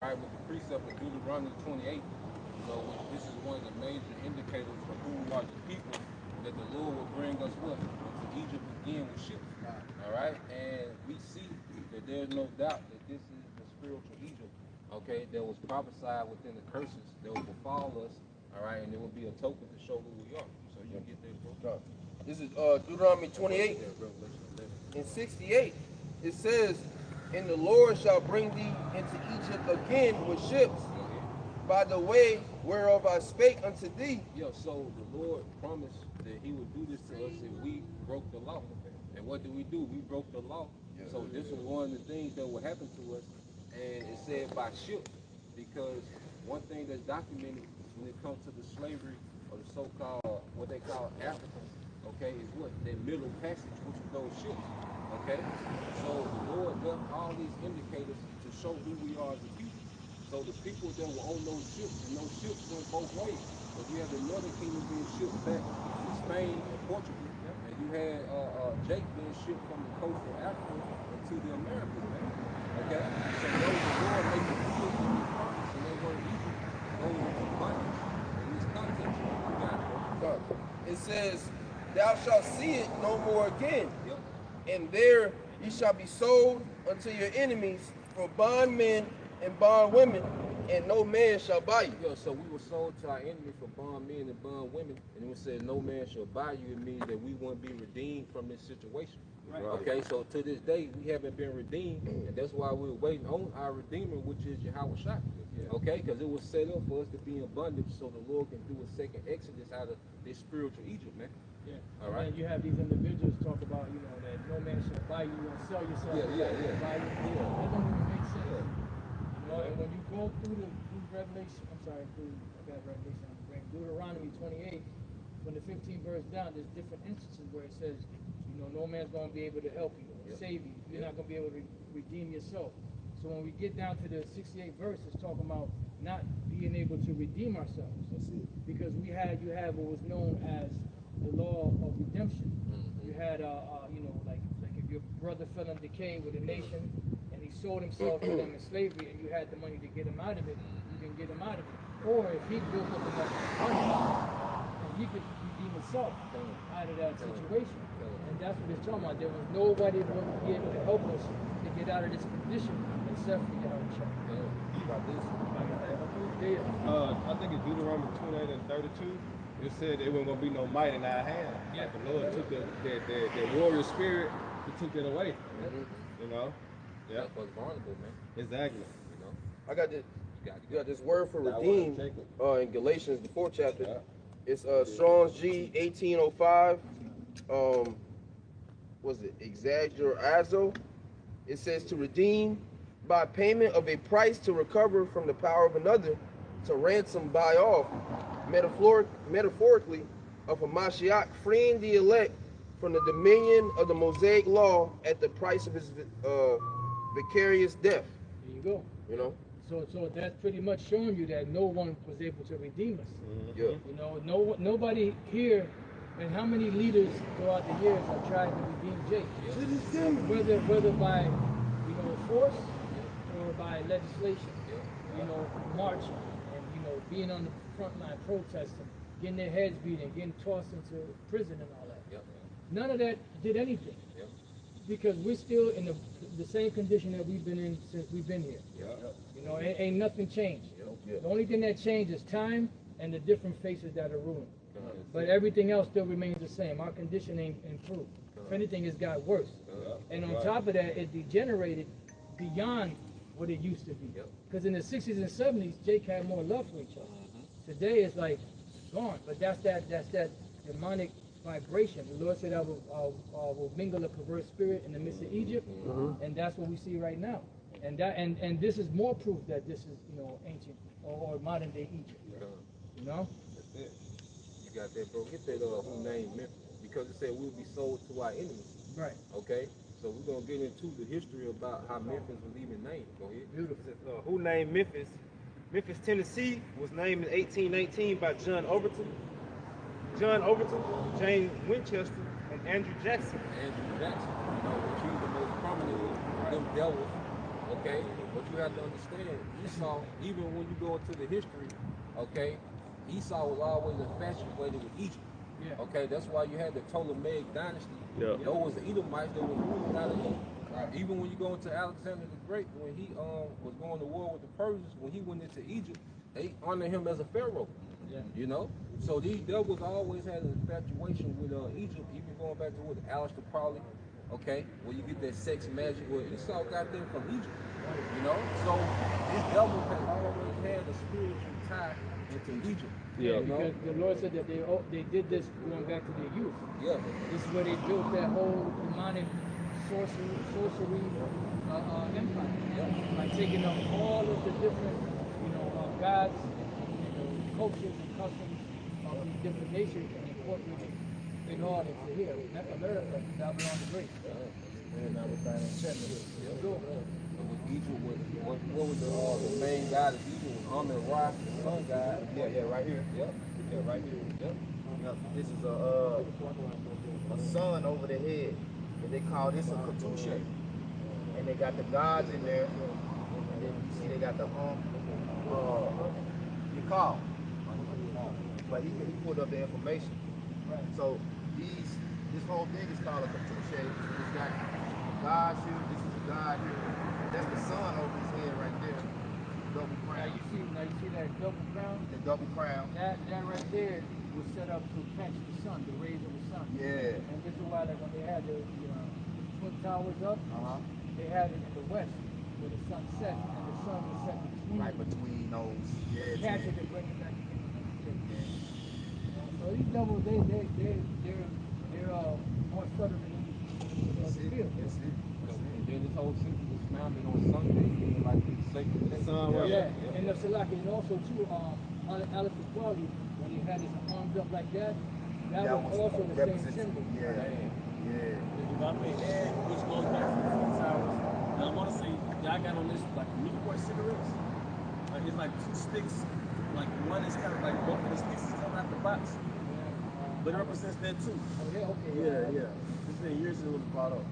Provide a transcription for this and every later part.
right, with the precept of Deuteronomy 28, this is one of the major indicators of who are the people that the Lord will bring us with into Egypt again with ships. All right, and we see that there's no doubt that this is the spiritual Egypt, okay, that was prophesied within the curses that will befall us. All right, and it will be a token to show who we are. So you get that, bro. This is Deuteronomy 28 and 68. It says, "And the Lord shall bring thee into Egypt again with ships, by the way whereof I spake unto thee." Yeah, so the Lord promised that he would do this to us if we broke the law. And what did we do? We broke the law. So this was one of the things that would happen to us. And it said by ship, because one thing that's documented when it comes to the slavery or the so-called, what they call Africans, okay, is what? That middle passage, which is those ships, okay? So the Lord left all these indicators to show who we are as a people. So the people that were on those ships, and those ships went both ways. So you had the northern kingdom being shipped back to Spain and Portugal, and you had Jake being shipped from the coast of Africa into the Americas, man. Okay? So those the Lord made the ships in these prophets, and they were Egypt, those into bondage. In this context, you got it. It says, "Thou shalt see it no more again, Yep. and there ye shall be sold unto your enemies for bondmen and bondwomen, and no man shall buy you." Yeah, so we were sold to our enemy for bond men and bond women, and it said no man shall buy you. It means that we won't be redeemed from this situation. Right. Okay, so to this day we haven't been redeemed, and that's why we're waiting on our Redeemer, which is Yahweh Shai. Okay, because it was set up for us to be in bondage, so the Lord can do a second exodus out of this spiritual Egypt, man. Yeah. All right. And you have these individuals talk about, that no man shall buy you and sell yourself. Yeah. Buy you. Yeah. That don't even make sense. And when you go through Revelation, Deuteronomy 28, when the 15th verse down, there's different instances where it says, no man's going to be able to help you, save you. You're not going to be able to redeem yourself. So when we get down to the 68th verse, it's talking about not being able to redeem ourselves. Because you have what was known as the law of redemption. You had, like if your brother fell in decay with a nation, and he sold himself to them in slavery, and you had the money to get him out of it, you can get him out of it. Or if he built up enough money, and he could redeem himself out of that situation. And that's what it's talking about. There was nobody that would be able to help us to get out of this condition except for Yahweh Shai. I think it's Deuteronomy 28 and 32. It said there wasn't going to be no might in our hand. Like the Lord took that warrior spirit, he took it away. Yeah. That was vulnerable, man. Exactly. I got this. You got this word for redeemed in Galatians, the 4th chapter. Yeah. It's Strong's G 1805. Was it exaggerazo? It says to redeem by payment of a price, to recover from the power of another, to ransom, buy off, metaphorically, of a Mashiach, freeing the elect from the dominion of the Mosaic law at the price of his vicarious death. There you go. So that's pretty much showing you that no one was able to redeem us. Nobody here, and how many leaders throughout the years have tried to redeem Jake? Whether by force or by legislation, marching and being on the front line protesting, getting their heads beaten, getting tossed into prison and all that. None of that did anything. Because we're still in the same condition that we've been in since we've been here. Ain't nothing changed. The only thing that changed is time and the different faces that are ruling. But everything else still remains the same. Our condition ain't improved. If anything, it's got worse. And on top of that, it degenerated beyond what it used to be. Because in the 60s and 70s, Jake had more love for each other. Today, it's like gone. But that's that demonic vibration. The Lord said, I will mingle a perverse spirit in the midst of Egypt, and that's what we see right now. And this is more proof that this is ancient or modern day Egypt. That's it. You got that, bro. Get that who named Memphis, because it said we'll be sold to our enemies. Right. Okay. So we're gonna get into the history about how Memphis was even named. Go ahead. Beautiful. Who named Memphis? Memphis, Tennessee was named in 1819 by John Overton, James Winchester, and Andrew Jackson. Andrew Jackson, which he's the most prominent of them devils, Okay, but you have to understand, Esau, even when you go into the history, okay, Esau was always infatuated with Egypt. Yeah. Okay, that's why you had the Ptolemaic dynasty. Yeah. Those was the Edomites that was ruling out of Egypt. Right. Even when you go into Alexander the Great, when he was going to war with the Persians, when he went into Egypt, they honored him as a pharaoh. Yeah. You know, so these devils always had an infatuation with Egypt, even going back to what Aleister Crowley. Okay, where you get that sex magic. Well, Esau got that from Egypt. You know, so this devil has always had a spiritual tie into Egypt. Yeah, because the Lord said that they did this going back to their youth. Yeah, this is where they built that whole demonic sorcery empire. Yeah. By taking up all of the different, gods, cultures and customs of these different nations and incorporated it all into here. America, Babylon the Great. And everything in China. Egypt was what was the main god of Egypt was Amun-Ra, the sun god. Yeah, right here. Yep. Yeah, right here. Yep. This is a sun over the head, and they call this a Katusha. And they got the gods in there, and then you see they got the Yakal. But he put up the information. So this whole thing is called a Katusha. It's got gods here. This is a god here. That's the sun over his head right there. Double crown. Now you see that double crown? The double crown. That right there was set up to catch the sun, the rays of the sun. Yeah. And this is why, like, when they had the Twin Towers up, they had it in the west where the sun set, and the sun was set between. Right between those. Yeah. Catch it and bring it back again. So these devils, they're more subtle than you feel. That's it. And then this whole city was founded on Sunday, being like the sacred day. Yeah. And the Salaki, and also too, Aleister Crowley, when he had his arms up like that was also the same symbol. Yeah. If I may add, which goes back to the Twin Towers, and I want to say, y'all got on this like Newport cigarettes. Like it's like two sticks. Like one is kind of like both of the sticks is coming out the box. But it represents that too. Yeah. It's been years since it was brought up.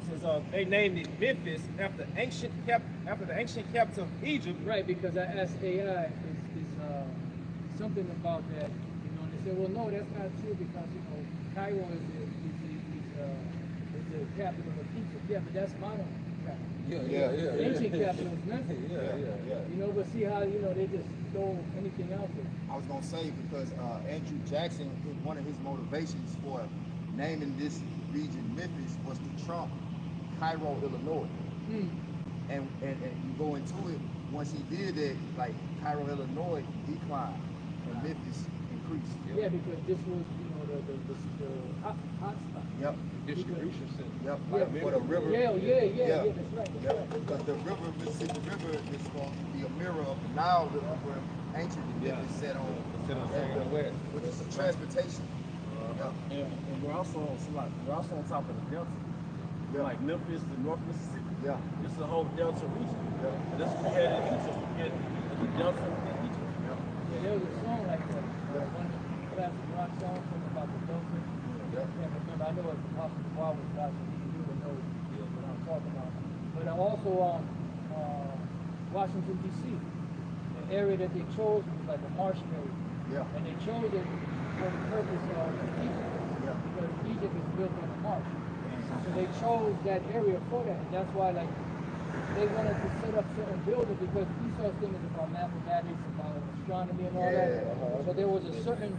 Since they named it Memphis after the ancient capital of Egypt. Right, because I asked AI is something about that, and they said, well, no, that's not true because Cairo is the capital of Egypt. Yeah, but that's modern capital. Yeah. Ancient capital is Memphis. Yeah. But see how they just throw anything out there. I was gonna say because Andrew Jackson, one of his motivations for naming this region Memphis was to trump Cairo, Illinois. And you go into it, once he did that, like Cairo, Illinois declined and Memphis increased. Yeah, because this was, the hot spot. Yep. Distribution center. Yep. Right for the river. Yeah, that's right. Because the river, Mississippi River, is going to be a mirror of the Nile River where ancient Memphis set on which is some transportation. And we're also on top of the Delta. Like Memphis, the North Mississippi. Yeah. This is the whole Delta region. And that's what we had in Egypt. We had the Delta in Egypt. There was a song like that. One classic rock song about the Delta. I can't remember. I know it's Apostle Paul was about to you would know what I'm talking about. But also Washington D.C. The area that they chose was like a marsh area. Yeah. And they chose it for the purpose of Egypt. Because Egypt is built on a marsh. So they chose that area for that. And that's why they wanted to set up certain buildings because Esau's thing is about mathematics, about astronomy and all that. So there was a certain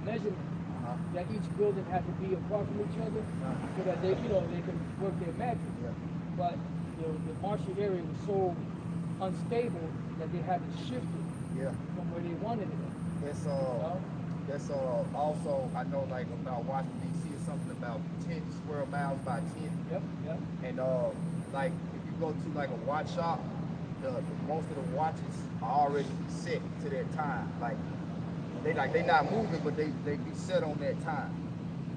measurement that each building had to be apart from each other so that they could work their magic. But the marshy area was so unstable that they had to shift it from where they wanted it. That's also, I know like about Washington D.C. is something about 10 square miles by 10. Yep. And like if you go to like a watch shop, most of the watches are already set to that time. Like they not moving, but they be set on that time,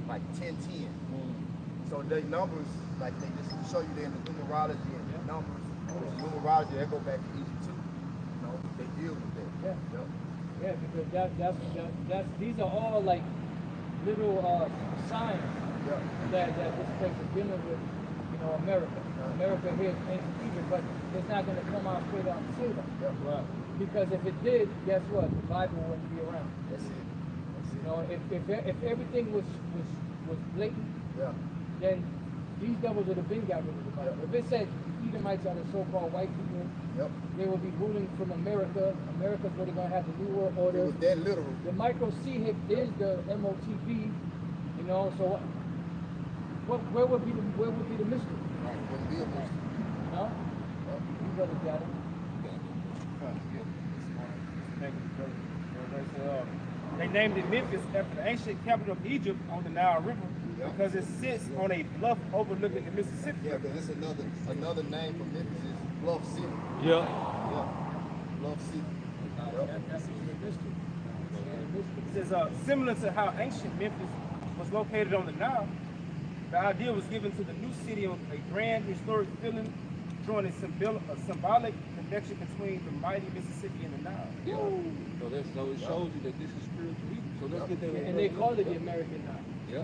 like 10:10. So the numbers, like they just show you there in the numerology and the numbers. The numerology they go back to Egypt too. They deal with that. Yeah, because that's these are all like little signs that this place is dealing with, you know, America. America here is ancient Egypt, but it's not going to come out straight out and say that. Right. Because if it did, guess what? The Bible wouldn't be around. That's it. You know, if everything was blatant, then these devils would have been got rid of the Bible. If it said Edomites are the so-called white people, they will be ruling from America. America's really going to have the New World Order. It was that literal. The micro CHIP is the MOTB, you know. So where would be the mystery? Right. Wouldn't be a mystery. You know, you brothers got it. They named it Memphis after the ancient capital of Egypt on the Nile River because it sits on a bluff overlooking the Mississippi. Yeah, because it's another name for Memphis is Bluff City. Yeah. Bluff City. That's the mystery. It says similar to how ancient Memphis was located on the Nile, the idea was given to the new city of a grand historic feeling, drawing a symbolic connection between the mighty Mississippi and the Nile. Yeah. So it shows you that this is spiritual Egypt. So let's get that. And they call it the American Nile. Yeah.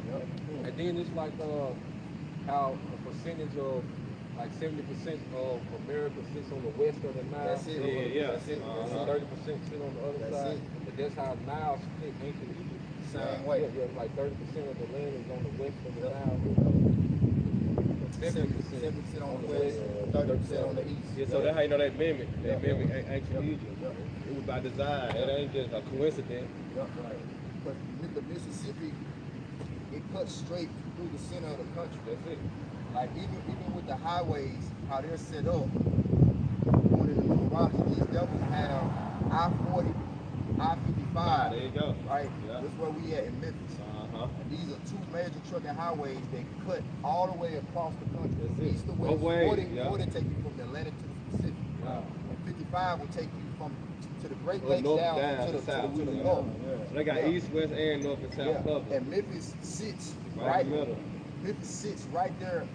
And then it's like how a percentage of like 70% of America sits on the west of the Nile. That's it. That's it. 30% sit on the other side. But that's how Nile split ancient Egypt. Same way. Yeah, like 30% of the land is on the west of the Nile. 70% on the west, 30% on the east. Yeah, so that's how you know that mimic ancient Egypt. It was by design. It ain't just a coincidence. Right. But with the Mississippi, it cuts straight through the center of the country. That's it. Like even with the highways, how they're set up, going in the Milwaukee, these devils have I-40, I-55. There you go. Right? Yeah. That's where we at in Memphis. And these are two major trucking highways that cut all the way across the country. East to west. 40 take you from the Atlantic to the Pacific. Wow. And 55 will take you from to the Great Lakes down to the south. to the north. So they got east, west, and north and south covered. And Memphis sits right in the middle. Memphis sits right there.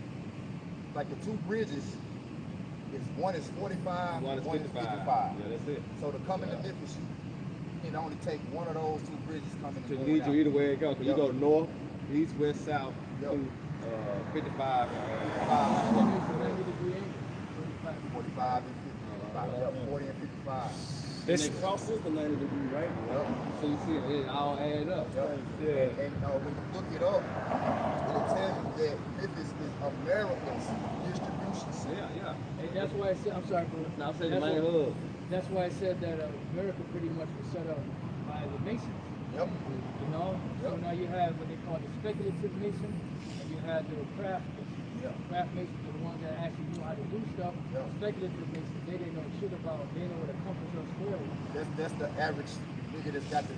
Like the two bridges, one is 45, one is 55. Yeah, that's it. So to come into Memphis, it only take one of those two bridges coming To and lead going you out. either way it goes. You go north, east, west, south, through 55. 45 and 55. 40 and 55. And they crosses the 90-degree, right? So you see it all add up. And when you look it up, it'll tell you that Memphis is America's distribution center. And that's why I said, I'm sorry, bro. Now I'm saying the main hub. That's why I said that America pretty much was set up by the Masons. You know? So now you have what they call the speculative Mason, and you have the craft Mason. Craft Masons are the ones that actually knew how to do stuff. Speculative Masons, they didn't know shit about, they didn't know what a compass or square was. That's the average nigga that's got the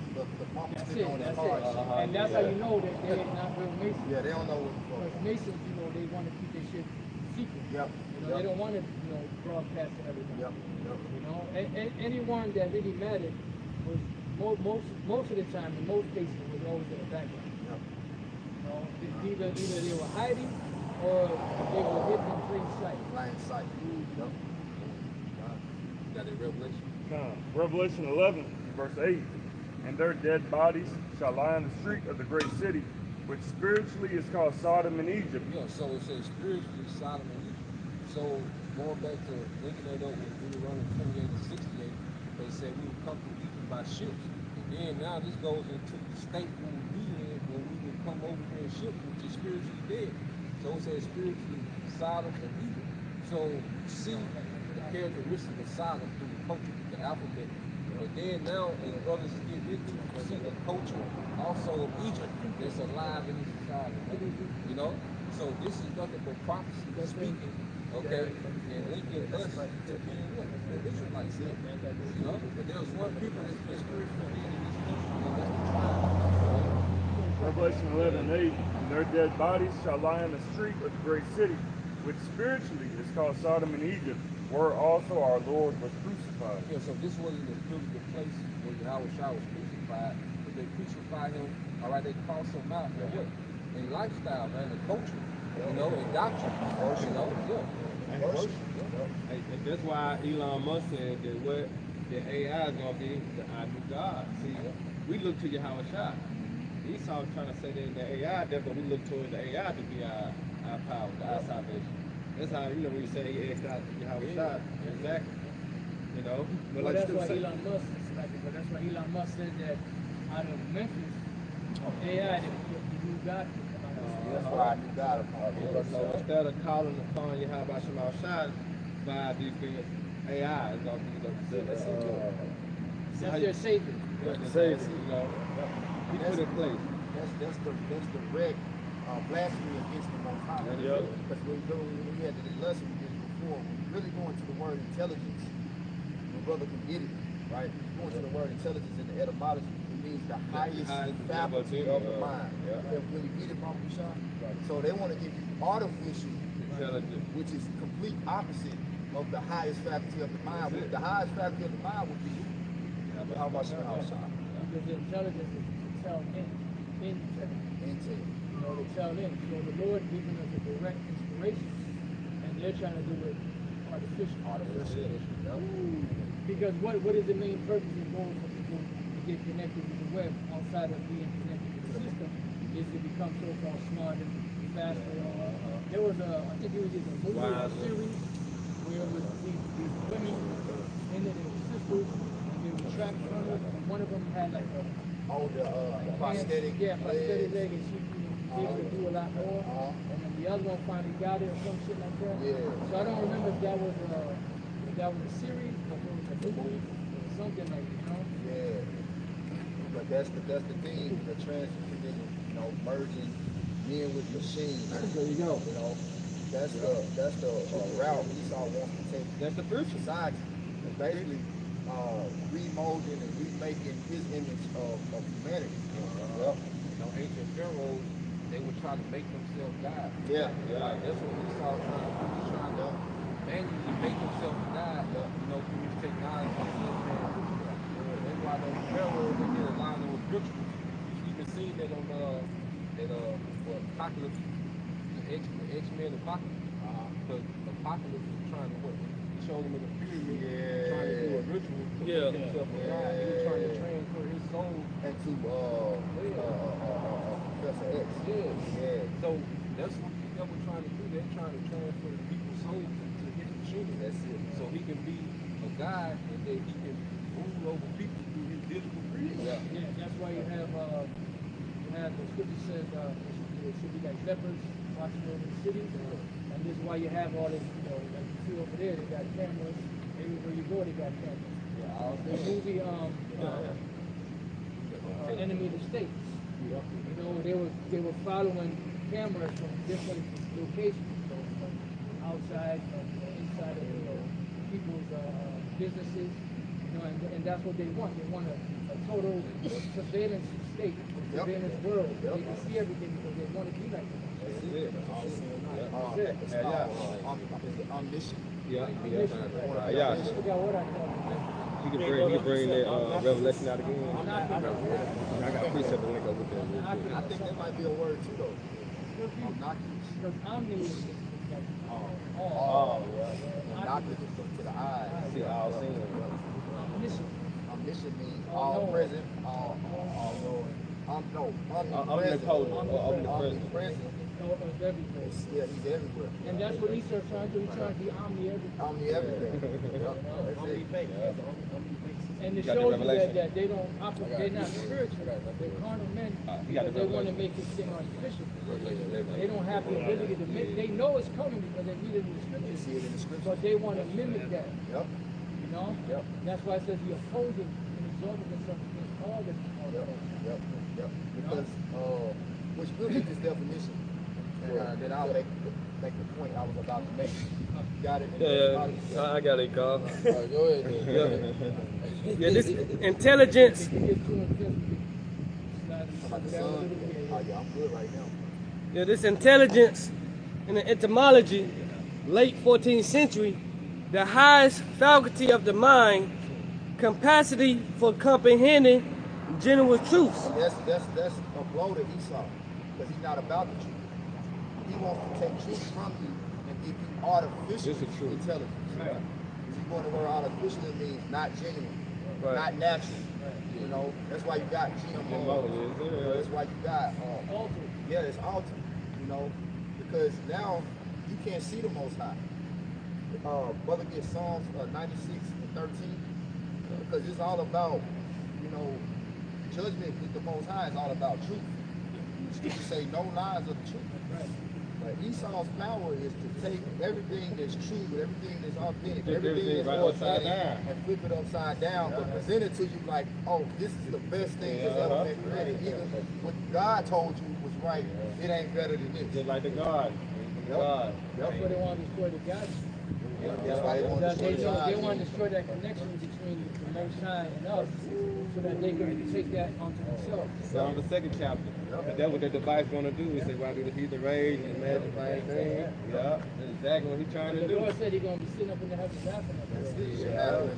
bump stick on their That's car. it. And that's how you know that they're not real Masons. Yeah, they don't know what Because Masons, you know, they want to keep their shit secret. You know, they don't want to, you know, broadcast to everybody. You know, and anyone that really mattered was most of the time, in most cases, was always in the background. You know, either they were hiding or they were hidden in plain sight. Plain sight. Got that Revelation. Revelation 11, verse 8. And their dead bodies shall lie on the street of the great city, which spiritually is called Sodom and Egypt. Yeah, so it says spiritually Sodom and Egypt. So going back to linking that up with Deuteronomy 28 and 68, they said we would come through Egypt by ships. And then now this goes into the state we would be in when we would come over here in ships, which is spiritually dead. So it says spiritually Sodom and Egypt. So see the characteristics of Sodom through the culture, the alphabet. But then now, in others get this, you see the culture also of Egypt that's alive in this society. You know? So this is nothing but prophecy speaking, okay, and linking us to being what? The Israelites. You know? But there's one people that's been spiritually dead in this country, and that's the tribe. Revelation 11:8. And their dead bodies shall lie on the street of the great city, which spiritually is called Sodom and Egypt, where also our Lord was crucified. Yeah, so this wasn't the physical place where Yahweh was crucified, but they crucified him, all right, they crossed him out in what? In lifestyle, man, in culture, you know, in doctrine, you know, And worship. And that's why Elon Musk said that what the AI is going to be our new God. See, we look to Yahweh Shai. Esau trying to say that in the AI, therefore we look towards the AI to be our power, our salvation. That's how, you know, when you say he asked out Yahweh shot. Exactly. You know? But Well, like that's why say, Elon Musk, but that's why Elon Musk said that out of Memphis, AI, the new God. That's why I knew God upon it. So instead of calling upon Yahweh Shema Shad by defense, AI is going to be That's their savior. Savior, you know. He put in place. That's direct blasphemy against the Most High. Because when we had the lesson we did before, when you really go into the word intelligence, your brother can get it, right? Go into the word intelligence in the etymology, it means the highest faculty of the mind. When you get it, Mama Shah. So they want to give you artificial intelligence, which is complete opposite of the highest faculty of the mind. The highest faculty of the mind would be how about Shah? Because the intelligence is to tell intel. You know, to tell in. So the Lord giving us a direct inspiration, and they're trying to do it artificial. Because what is the main purpose and goal for people to get connected with the web outside of being connected to the system is to become so-called smarter, faster. There was I think it was either a movie series where it was these women and then there were sisters and they were trapped under, and one of them had like a prosthetic leg, and she was able to do a lot more. And then the other one finally got it or some shit like that. So I don't remember if that was a series or if it was a movie or something like that, you know? Yeah. But that's the thing, the transhumanism, you know, merging men with machines. There you go. You know, that's the route Esau wants to take. That's the first society. And basically remolding and remaking his image of humanity. You know, ancient pharaohs, they would try to make themselves God. Like that's what Esau trying to manually make himself God. You know, through his technology. That's why those pharaohs, they did a lot of those rituals. You even seen that on Apocalypse, the X-Men Apocalypse. Because Apocalypse was trying to show them in the pyramid, trying to do a ritual to make himself a God. He was trying to transfer his soul into Professor X. So that's what the devil trying to do. They're trying to transfer people's souls to his machine. That's it. So he can be a God and then he can rule over people through his digital creation. That's why you have the scripture says there should be like lepers watching over the city. And this is why you have all this, you know, like you see over there, they got cameras. Everywhere you go, they got cameras. The movie Enemy of the State. You know, they were following cameras from different locations, so from outside, from inside of people's businesses. You know, and that's what they want. They want a total surveillance state, surveillance world. They can see everything because they want to be like that. Omniscient. I forgot what I call it. He can bring that revelation out again. I got a precept to link up with that. I think that might be a word too, though. Because omni is like Omniscient to the eye. See, all seeing. omniscient. Omniscient means all present, all knowing. Omnipresent. Of everything. Yeah, he's everywhere. And that's what he's trying to do. He's trying to be omni everything. Omni everything. And to show you that they don't operate, they're not spiritual, they're carnal men, because they want to make this thing artificial. They don't have the ability to make, they know it's coming because they read it in the scriptures. See it in the scriptures. But they want to mimic that. Yep. You know? Yep. That's why it says he opposing and exalting himself against all this. Yep. Because which really this definition, and then I'll make the point I was about to make. Got it? Yeah, I got it, Carl. Go ahead. Yeah, this intelligence. I'm good right now. Yeah, this intelligence in the etymology, late 14th century, the highest faculty of the mind, capacity for comprehending general truths. That's a blow to Esau, because he's not about the truth. He wants to take truth from you and give you artificial intelligence. If you go to where artificial means not genuine, not natural. You know, that's why you got GMO. That's why you got altered. Yeah, it's altered. You know, because now you can't see the Most High. Brother, get Psalms 96 and 13, because it's all about, you know, judgment with the Most High is all about truth. Scripture say no lies of the truth. Right. But Esau's power is to take everything that's true, everything that's authentic, everything that's authentic, and flip it upside down, but present it to you like, oh, this is the best thing that's ever been created. Even what God told you was right, it ain't better than this. Just like the God. God. That's why they want to destroy the God. That's why they want to destroy the God. They want to destroy that connection between the Most High and us, so that they can take that onto themselves. Psalm the 2nd chapter. But that's what that device going to do. He said, why do the heathen rage and magnify his name? Yeah, that's exactly what he's trying to do. The Lord said he's going to be sitting up in the heavens laughing at us.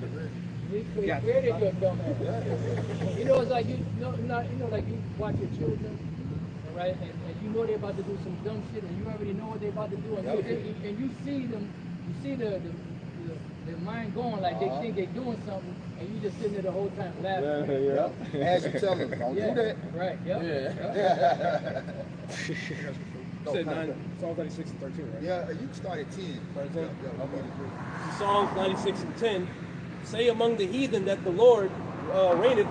He Yeah. created your dumb ass. You know, it's like you know, like you watch your children, right? And you know they're about to do some dumb shit, and you already know what they're about to do, and you see them, you see their mind going like they think they're doing something, and you just sitting there the whole time laughing. As you tell them, don't do that. Right. Yep. Psalm 96 and 13, right? Yeah, you can start at 10. Psalms 96 and 10. Say among the heathen that the Lord reigneth.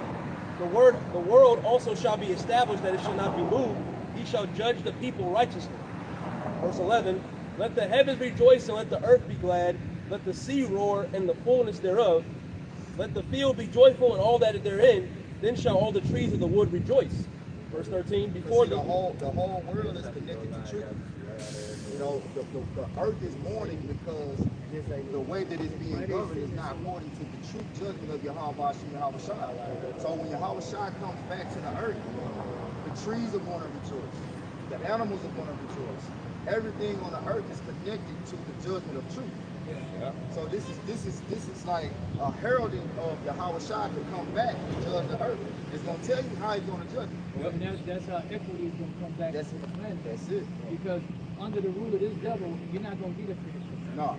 The world also shall be established, that it shall not be moved. He shall judge the people righteously. Verse 11. Let the heavens rejoice and let the earth be glad. Let the sea roar and the fullness thereof. Let the field be joyful and all that is therein. Then shall all the trees of the wood rejoice. Verse 13. Before the whole world is connected to truth. You know, the earth is mourning because the way that it's being governed is not according to the true judgment of Yahweh Shai. So when Yahweh Shai comes back to the earth, the trees are going to rejoice. The animals are going to rejoice. Everything on the earth is connected to the judgment of truth. So this is like a heralding of Yahweh Shai to come back and judge the earth. It's going to tell you how he's going to judge it. And that's how equity is going to come back to the planet. That's it. Because under the rule of this devil, you're not going to get a free. No.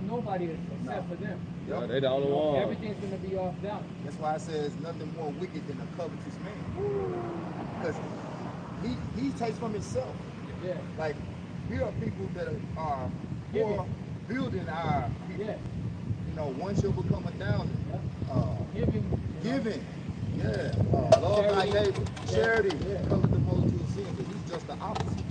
Nobody is except for them. Yeah, they the only one. Everything's going to be off down. That's why I say it's nothing more wicked than a covetous man. Because he takes from himself. Yeah. Like, we are people that are for building our people. Yeah. You know, one shall become 1,000. Giving. Yeah. Love thy neighbor. Charity. Cover the multitude of sins. But he's just the opposite.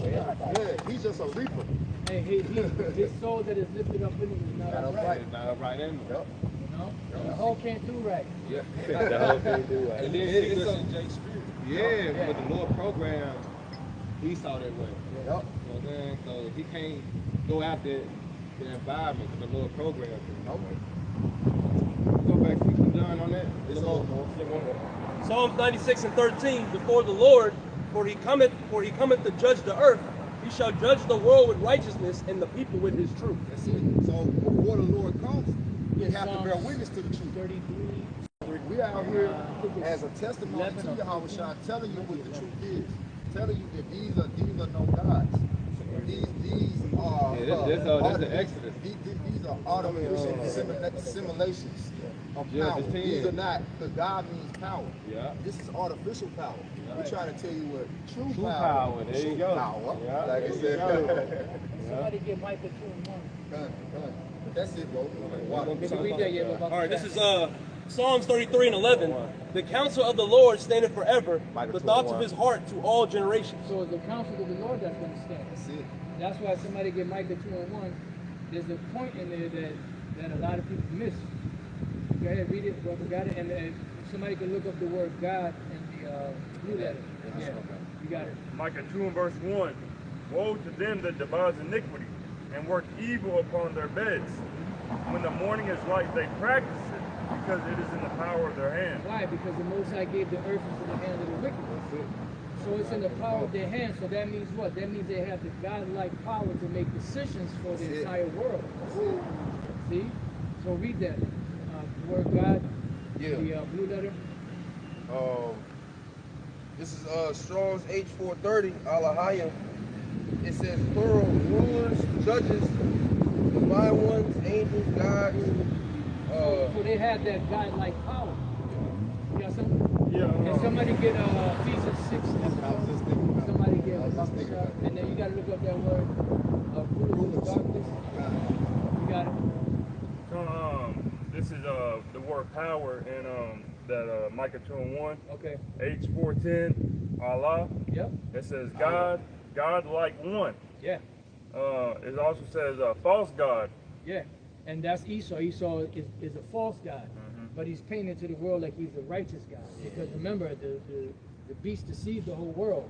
Yeah. He's just a reaper. Hey, his soul that is lifted up in him is not upright. Not upright in him. Yep. You know? The whole can't do right. Yeah. The whole can't do right. And then it's a Jake Spirit. Yeah, but the Lord program, he saw that way. Yep. You know what I'm saying? So he can't go after the environment because the Lord programmed him. Nope. Go back, keep done on that. It's a little more. Psalms 96 and 13. Before the Lord, for he cometh to judge the earth. He shall judge the world with righteousness and the people with his truth. That's it. So before the Lord comes, we have to bear witness to the truth. 33. We out here as a testimony to Yahweh Shai, telling you what the truth is, telling you that these are no gods. These are the Exodus. These are artificial simulations of power. These are not, because God means power. Yeah. This is artificial power. We're trying to tell you what true power. There you go. Power. Yeah. Like I said. Somebody get Micah 2 and 1. That's it, bro. All right, this is Psalms 33 and 11. The counsel of the Lord standeth forever, the thoughts of his heart to all generations. So it's the counsel of the Lord that's going to stand. That's it. That's why somebody get Micah 2 and 1. There's a point in there that a lot of people miss. Go ahead, read it, brother. Got it? And somebody can look up the word God in the blue letter. Yeah, you got it. Micah 2 and verse 1. Woe to them that devise iniquity and work evil upon their beds. When the morning is light, they practice it, because it is in the power of their hand. Why? Because the Most High gave the earth into the hand of the wicked. So it's in the power of their hands. So that means what? That means they have the God-like power to make decisions for the entire world. See? So read that. The word God, the blue letter. This is Strong's H430, Alahaya. It says plural, rulers, judges, divine ones, angels, gods. So they had that God-like power. got something? Yeah. Can somebody get Ephesians 6? Somebody get and then you got to look up that word, rulers of darkness. You got it? This is the word power in that Micah 2:1. Okay. H410, Allah. Yep. It says God like one. Yeah. It also says false God. Yeah. And that's Esau. Esau is a false God. But he's painted to the world like he's a righteous God. Because remember, the beast deceived the whole world.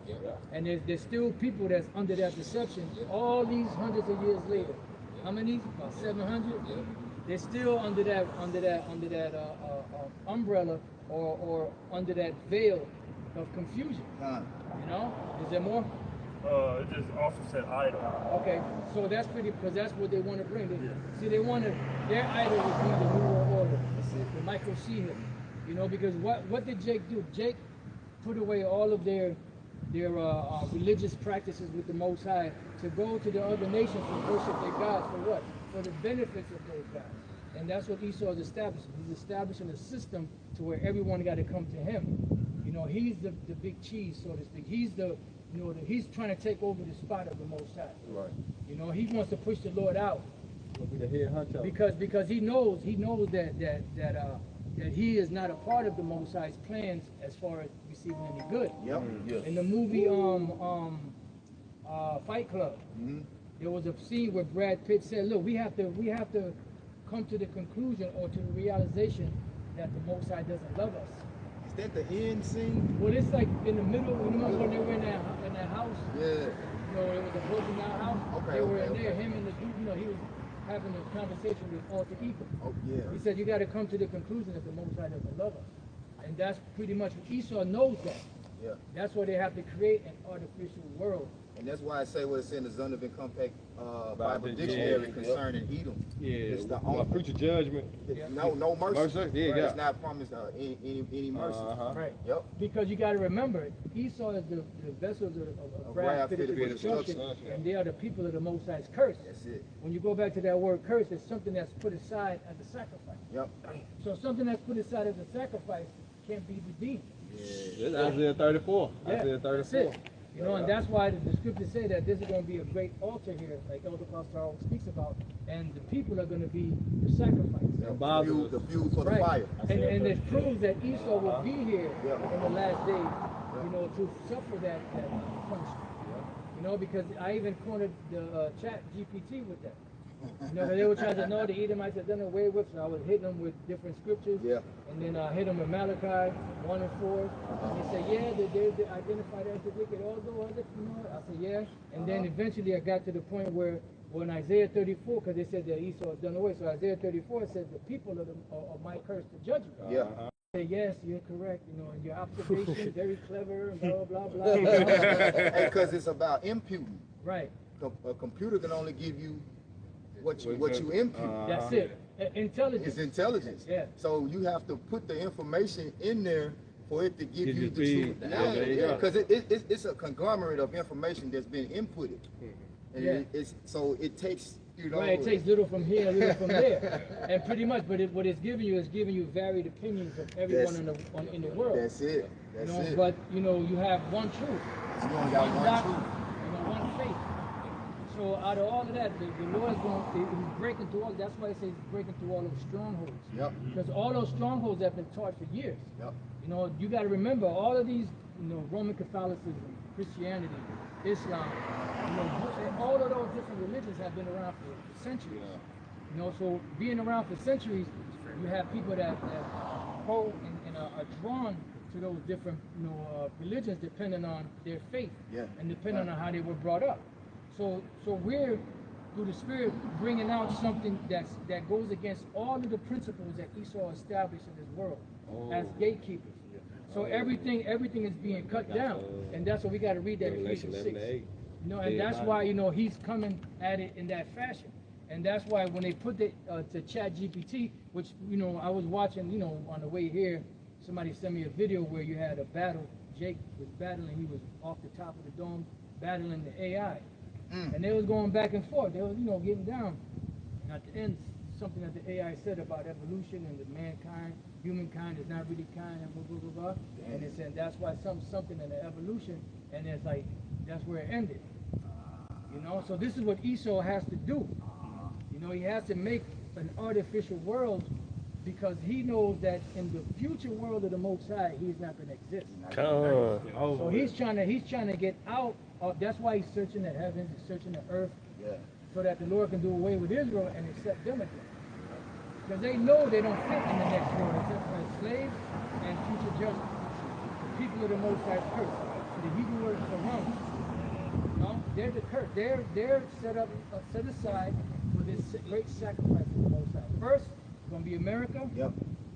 And there's still people that's under that deception all these hundreds of years later. How many? About 700? They're still under that umbrella or under that veil of confusion. You know? Is there more? It just also said idol. Okay, so that's pretty, because that's what they want to bring. See, they want to, their idol would be the New World Order, the Michael Sheehan. You know, because what did Jake do? Jake put away all of their religious practices with the Most High to go to the other nations and worship their gods for what? For the benefits of those gods. And that's what Esau is establishing. He's establishing a system to where everyone got to come to him. You know, he's the big cheese, so to speak. He's he's trying to take over the spot of the Most High. Right. You know, he wants to push the Lord out. Be the head honcho. Because he knows that he is not a part of the Most High's plans as far as receiving any good. Yep. Yes. In the movie Fight Club, there was a scene where Brad Pitt said, "Look, we have to come to the conclusion or to the realization that the Most High doesn't love us." Is that the end scene? Well, it's like in the middle. Remember when they were in that house? Yeah. You know, it was a broken down house. Okay. They were in there. Him and the dude. You know, he was having a conversation with alter ego. Oh yeah. He said, "You got to come to the conclusion that the Most High doesn't love us," and that's pretty much what Esau knows that. Yeah. That's why they have to create an artificial world. And that's why I say what it's in the Zondervan Compact Bible Dictionary concerning Edom. Yeah, it's the only preacher judgment. No mercy. Yeah, It's not promised any mercy. Right. Yep. Because you got to remember, Esau is the vessels of wrath fitted for destruction, and they are the people of the Most High's curse. That's it. When you go back to that word curse, it's something that's put aside as a sacrifice. Yep. So something that's put aside as a sacrifice can't be redeemed. That's Isaiah 34. Yeah, Isaiah 34. that's it. You know, and that's why the scriptures say that this is going to be a great altar here, like Elder Pastor speaks about, and the people are going to be the sacrifice. The fuel for the fire. And it proves that Esau will be here in the last days, you know, to suffer that punishment. You know, because I even cornered the chat GPT with that. You know, they were trying to know the Edomites had done away with, so I was hitting them with different scriptures. Yeah. And then I hit them with Malachi 1 and 4. And they said, yeah, they're identified as the wicked, although others, you know. I said, yeah. And then eventually I got to the point where when Isaiah 34, because they said that Esau had done away, so Isaiah 34 said the people of my curse to judge you. Yeah. I said, yes, you're correct, you know, and your observation, very clever, and blah, blah, blah. Hey, because it's about imputing. Right. A computer can only give you what you impute. That's it. Intelligence. It's intelligence. Yeah. So you have to put the information in there for it to give you the truth. Yeah. Because it's a conglomerate of information that's been inputted. And it takes, you know. Right, it takes little from here, little from there. And pretty much, but what it's giving you is giving you varied opinions of everyone in the world. That's it. That's it. But, you know, you have one truth. You only got one truth. You know, one faith. So out of all of that, the Lord's he's breaking through all. That's why he says he's breaking through all those strongholds. Yep. Because all those strongholds have been taught for years. Yep. You know, you got to remember all of these. You know, Roman Catholicism, Christianity, Islam. You know, all of those different religions have been around for centuries. You know, so being around for centuries, you have people that hold and are drawn to those different religions depending on their faith and depending on how they were brought up. So we're, through the Spirit, bringing out something that goes against all of the principles that Esau established in this world as gatekeepers. So everything is being cut down, and that's why we got to read that Ephesians 6. You know, and that's why he's coming at it in that fashion, and that's why when they put it to Chat GPT, which I was watching, on the way here, somebody sent me a video where you had a battle. Jake was battling; he was off the top of the dome battling the AI. And they was going back and forth. They was, getting down. And at the end, something that the AI said about evolution and the mankind humankind is not really kind and blah, blah, blah, blah. And it's saying that's why something in the evolution, and it's like, that's where it ended. You know, so this is what Esau has to do. You know, he has to make an artificial world because he knows that in the future world of the Most High, he's not going to exist. So he's trying to get out. That's why he's searching the heavens, he's searching the earth, so that the Lord can do away with Israel and accept them again. Because they know they don't fit in the next world except for slaves and future judgment. The people of the Most High's curse. So the Hebrew word for Rome. No, they're the curse. They're set aside for this great sacrifice of the Most High. First, it's going to be America,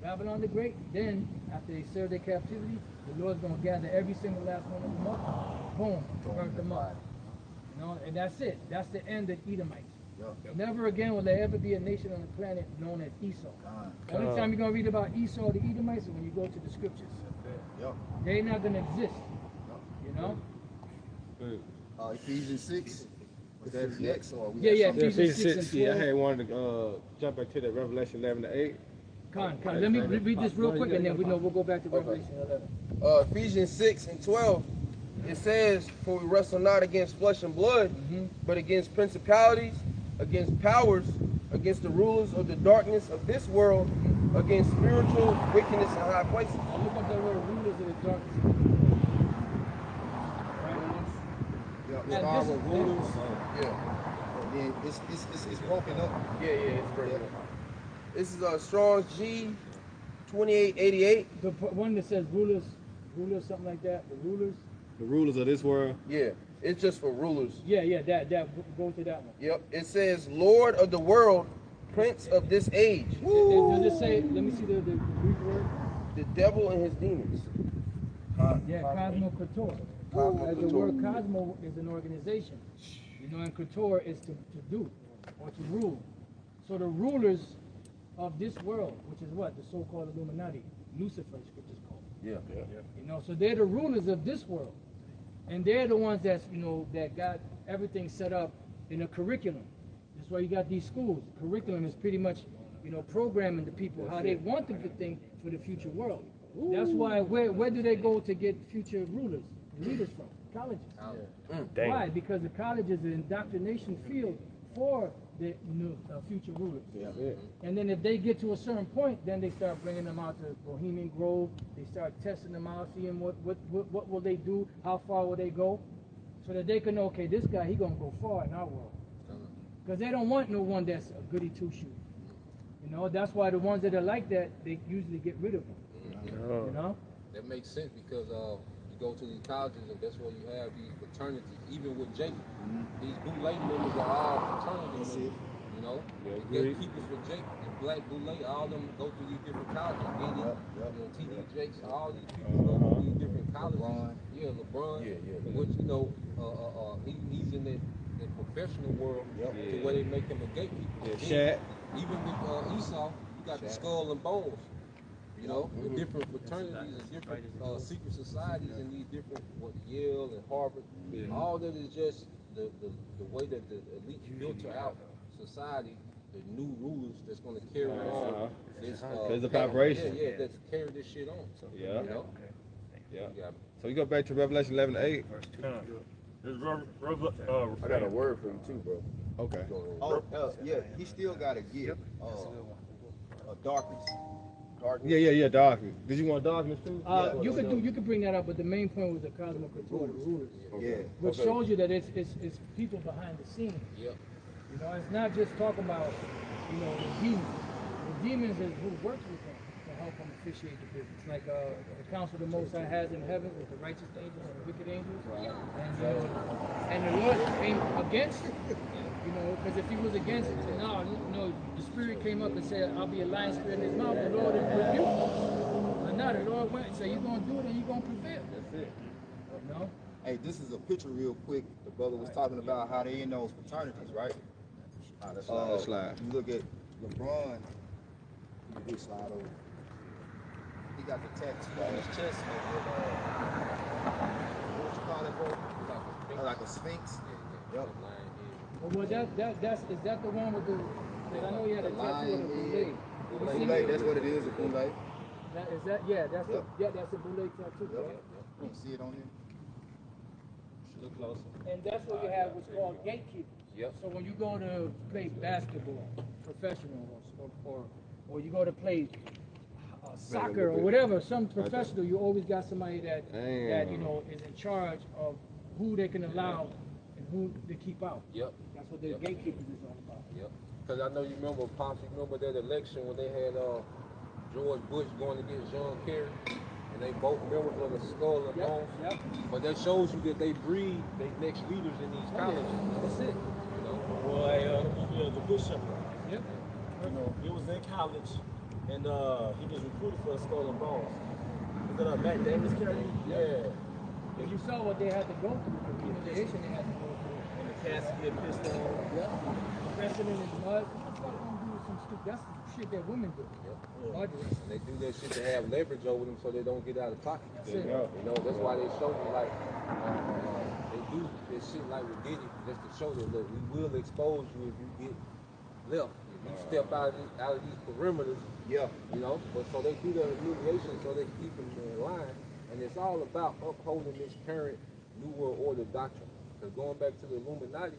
Babylon the Great. Then, after they serve their captivity, the Lord's going to gather every single last one of them up. Boom, burn them up. You know, and that's it. That's the end of Edomites. Never again will there ever be a nation on the planet known as Esau. The only time you're going to read about Esau, the Edomites, is when you go to the scriptures. They're not going to exist. You know? Ephesians 6. Was that next? Or we Ephesians 6 and 12. Yeah, I had wanted to jump back to that Revelation 11:8. Let me read this real quick, and then we'll go back to Revelation 11. Ephesians 6 and 12. It says, "For we wrestle not against flesh and blood, but against principalities, against powers, against the rulers of the darkness of this world, against spiritual wickedness in high places." Now look up that word, rulers of the darkness. Rulers. Then it's broken up. It's broken up. This is Strong's G 2888. The one that says rulers, something like that. The rulers. The rulers of this world. Yeah, it's just for rulers. That go to that one. Yep, it says Lord of the world, Prince of this age. Does it say? Let me see the Greek word. The devil and his demons. Cosmokrator. As the word cosmo is an organization, you know, and krator is to do or to rule. So the rulers of this world, which is what the so-called Illuminati, Lucifer, scriptures call. You know, so they're the rulers of this world, and they're the ones that's that got everything set up in a curriculum. That's why you got these schools. The curriculum is pretty much programming the people how they want the thing for the future world. That's why where do they go to get future rulers? Leaders from colleges. Why? Because the college is an indoctrination field for the future rulers. And then if they get to a certain point, then they start bringing them out to Bohemian Grove. They start testing them out, seeing what will they do, how far will they go, so that they can know, okay, this guy, he gonna go far in our world. Because they don't want no one that's a goody two-shoe. You know, that's why the ones that are like that, they usually get rid of them. You know? That makes sense because you go to these colleges and that's where you have these fraternities. Even with Jake, these bootleg members are all fraternity members. You know, the gatekeepers for Jake and Black Bootleg, all of them go through these different colleges. TD Jakes, all these people go through these different colleges. LeBron. Which he's in the professional world to where they make him a gatekeeper. Even with Esau, you got the Skull and Bones. You know, the different fraternities and different secret societies and these different, Yale and Harvard. All that is just the way that the elite filter out society, the new rulers that's going to carry on this. There's a vibration. That's carry this shit on. So, you know? So we go back to Revelation 11:8. I got a word for you too, bro. Okay. He still got to give darkness. Darkness. Did you want darkness too? You could bring that up, but the main point was the cosmokrator, the rulers. Which shows you that it's people behind the scenes. You know, it's not just talking about the demons. The demons is who works with them to help them officiate the business. Like the council the Most High has in heaven with the righteous angels and the wicked angels. And the Lord came against it. You know, because if he was against it, the spirit came up and said, "I'll be a lion spirit in his mouth." The Lord is rebuked. But now the Lord went and said, "You're going to do it and you're going to prevail." That's it. You know? Hey, this is a picture real quick. The brother was talking about how they in those fraternities, right? Let's slide. You look at LeBron, he slide over. He got the tattoo on his chest of what you call it, bro? Like a sphinx. Well, is that the one with the? Because I know he had a tattoo of the bootleg. Bootleg, that's what it is, a bootleg. That's a bootleg tattoo. Yep. You can see it on here. Look closer. And that's what you have what's called gatekeepers. Yep. So when you go to play basketball, professional, or you go to play soccer or whatever, some professional, you always got somebody that you know is in charge of who they can allow and who they keep out. Yep. That's what the gatekeepers is all about. Yep. Because I know you remember, Pops, you remember that election when they had George Bush going against John Kerry, and they both members of the Skull and Bones. Yep. But that shows you that they breed their next leaders in these colleges. That's it. You know? Boy, the bishop, Yep. you know, he was in college, and he was recruited for Skull and Bones. Was it Matt Davis Kerry? Yeah. If you saw what they had to go through, the humiliation they had to go through. And the casket pissed on. Yep. Pressing in his mud. That's what I'm doing some stupid. That's the shit that women do. And they do that shit to have leverage over them so they don't get out of pocket. That's it. You know, that's why they show you like they do this shit like we did it just to show that look, we will expose you if you get left. If you step out of these perimeters, you know, but so they do the humiliation so they keep them in line. And it's all about upholding this current New World Order doctrine. Because going back to the Illuminati,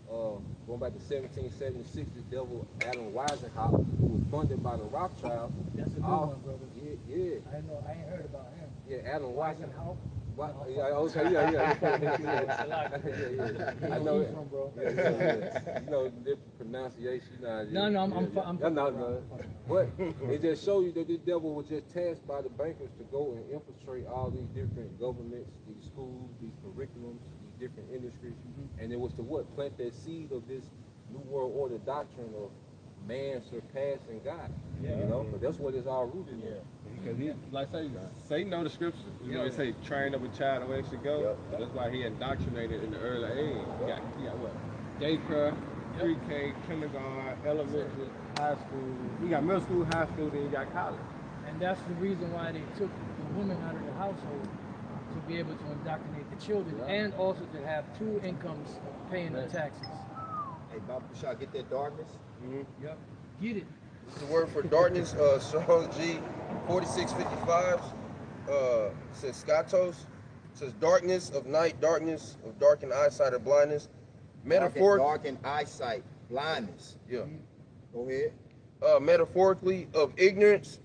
going back to 1776, the devil Adam Weisenhower, who was funded by the Rothschilds. That's a good one, brother. Yeah. I ain't heard about him. Yeah, Adam Weisenhower. Yeah. I know it. You know different pronunciation. I'm But it just shows you that the devil was just tasked by the bankers to go and infiltrate all these different governments, these schools, these curriculums, these different industries, and it was to what? Plant that seed of this New World Order doctrine of man surpassing God. You know, but that's what it's all rooted in. Because he, like Satan know the scriptures. You know, they say train up a child the way it should go. So that's why he indoctrinated in the early age. He got what? Daycare, pre-K, kindergarten, elementary, high school. He got middle school, high school, then he got college. And that's the reason why they took the women out of the household to be able to indoctrinate the children and also to have two incomes paying the taxes. Hey, Bob, should I get that darkness? Yep. Get it. This is the word for darkness, Strong's G 4655, says skatos, says darkness of night, darkness of darkened eyesight or blindness. Darkened eyesight, blindness. Yeah. Go ahead. Metaphorically of ignorance,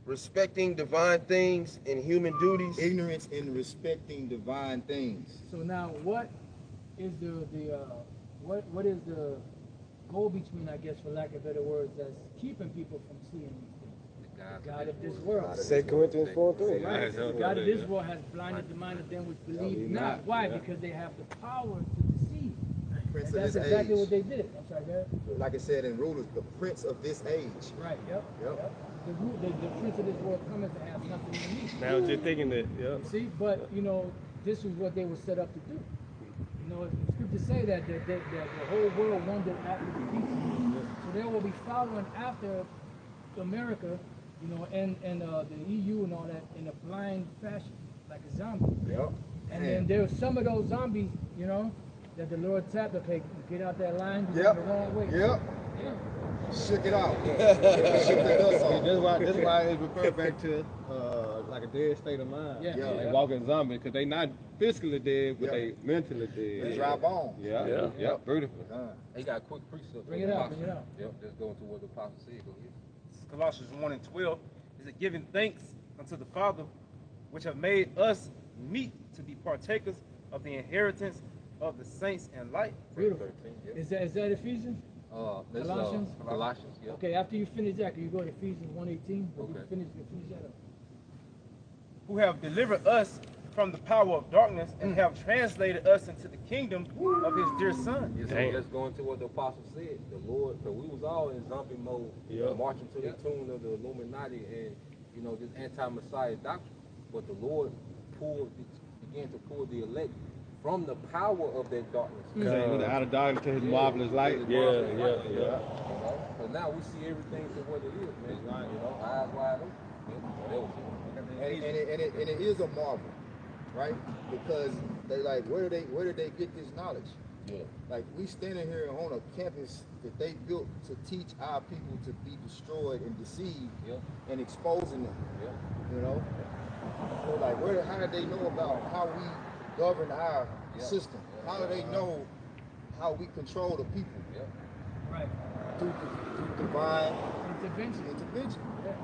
respecting divine things and human duties. Ignorance in respecting divine things. So now what is what is the go between, I guess, for lack of better words, that's keeping people from seeing these things? The God of this world. 2 Corinthians 4:3. Right. The God of this world has blinded the mind of them which believe not. Why? Because they have the power to deceive. Prince And of that's this exactly age. what they did. I'm sorry, go ahead. Like it said in Rulers, the prince of this age. Right, yep. The prince of this world cometh to have nothing to me. Now just thinking that, See, but you know, this is what they were set up to do. You know, the scriptures say that the whole world wandered after the beast. So they will be following after America, you know, and the EU and all that in a blind fashion, like a zombie. And then there were some of those zombies, you know, that the Lord tapped, okay, get out that line, you're going the wrong way. Shook it out. Shook the dust off. That's why it referred back to like a dead state of mind. They walking zombie because they not physically dead, but they mentally dead. They dry bones. Beautiful. He got a quick precept. Bring it out. Yep, let's go into what the apostle said. Go ahead. Colossians 1:12 is it giving thanks unto the Father, which have made us meet to be partakers of the inheritance of the saints in light. Beautiful. Is that Ephesians? Colossians? Colossians, yeah. Okay, after you finish that, can you go to Ephesians 1:18? Finish that up. Who have delivered us from the power of darkness and have translated us into the kingdom of his dear Son. So let's go into what the apostle said. The Lord, because we was all in zombie mode, marching to the tune of the Illuminati and, you know, this anti-Messiah doctrine. But the Lord began to pull the elect from the power of that darkness. Out of darkness to his marvelous light. So now we see everything to what it is, man. You know, eyes wide open. And it is a marvel, right? Because they like, where did they get this knowledge? Yeah. Like we standing here on a campus that they built to teach our people to be destroyed and deceived and exposing them. You know? So like how do they know about how we govern our system? How do they know how we control the people? Right. Through divine intervention.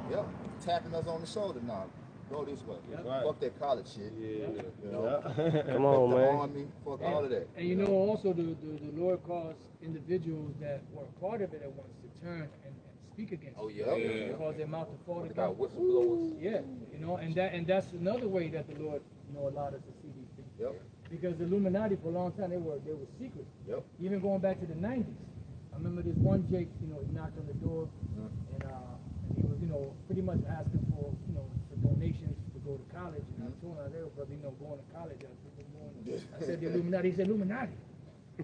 Yeah. Tapping us on the shoulder now. Go this way. Right. Fuck that college shit. You know? Come on, the man. Army, fuck all of that. And you know, also the Lord calls individuals that were a part of it at once to turn and speak against it. Cause their mouth to fall to God. Whistleblowers. Yeah, you know, and that's another way that the Lord, you know, allowed us to see these things. Because the Illuminati for a long time they were secret. Even going back to the 90s. I remember this one Jake, you know, he knocked on the door and he was, you know, pretty much asking for, you know, for donations to go to college. And I told him, I said, brother, you know, going to college. I said, the Illuminati. He said, Illuminati.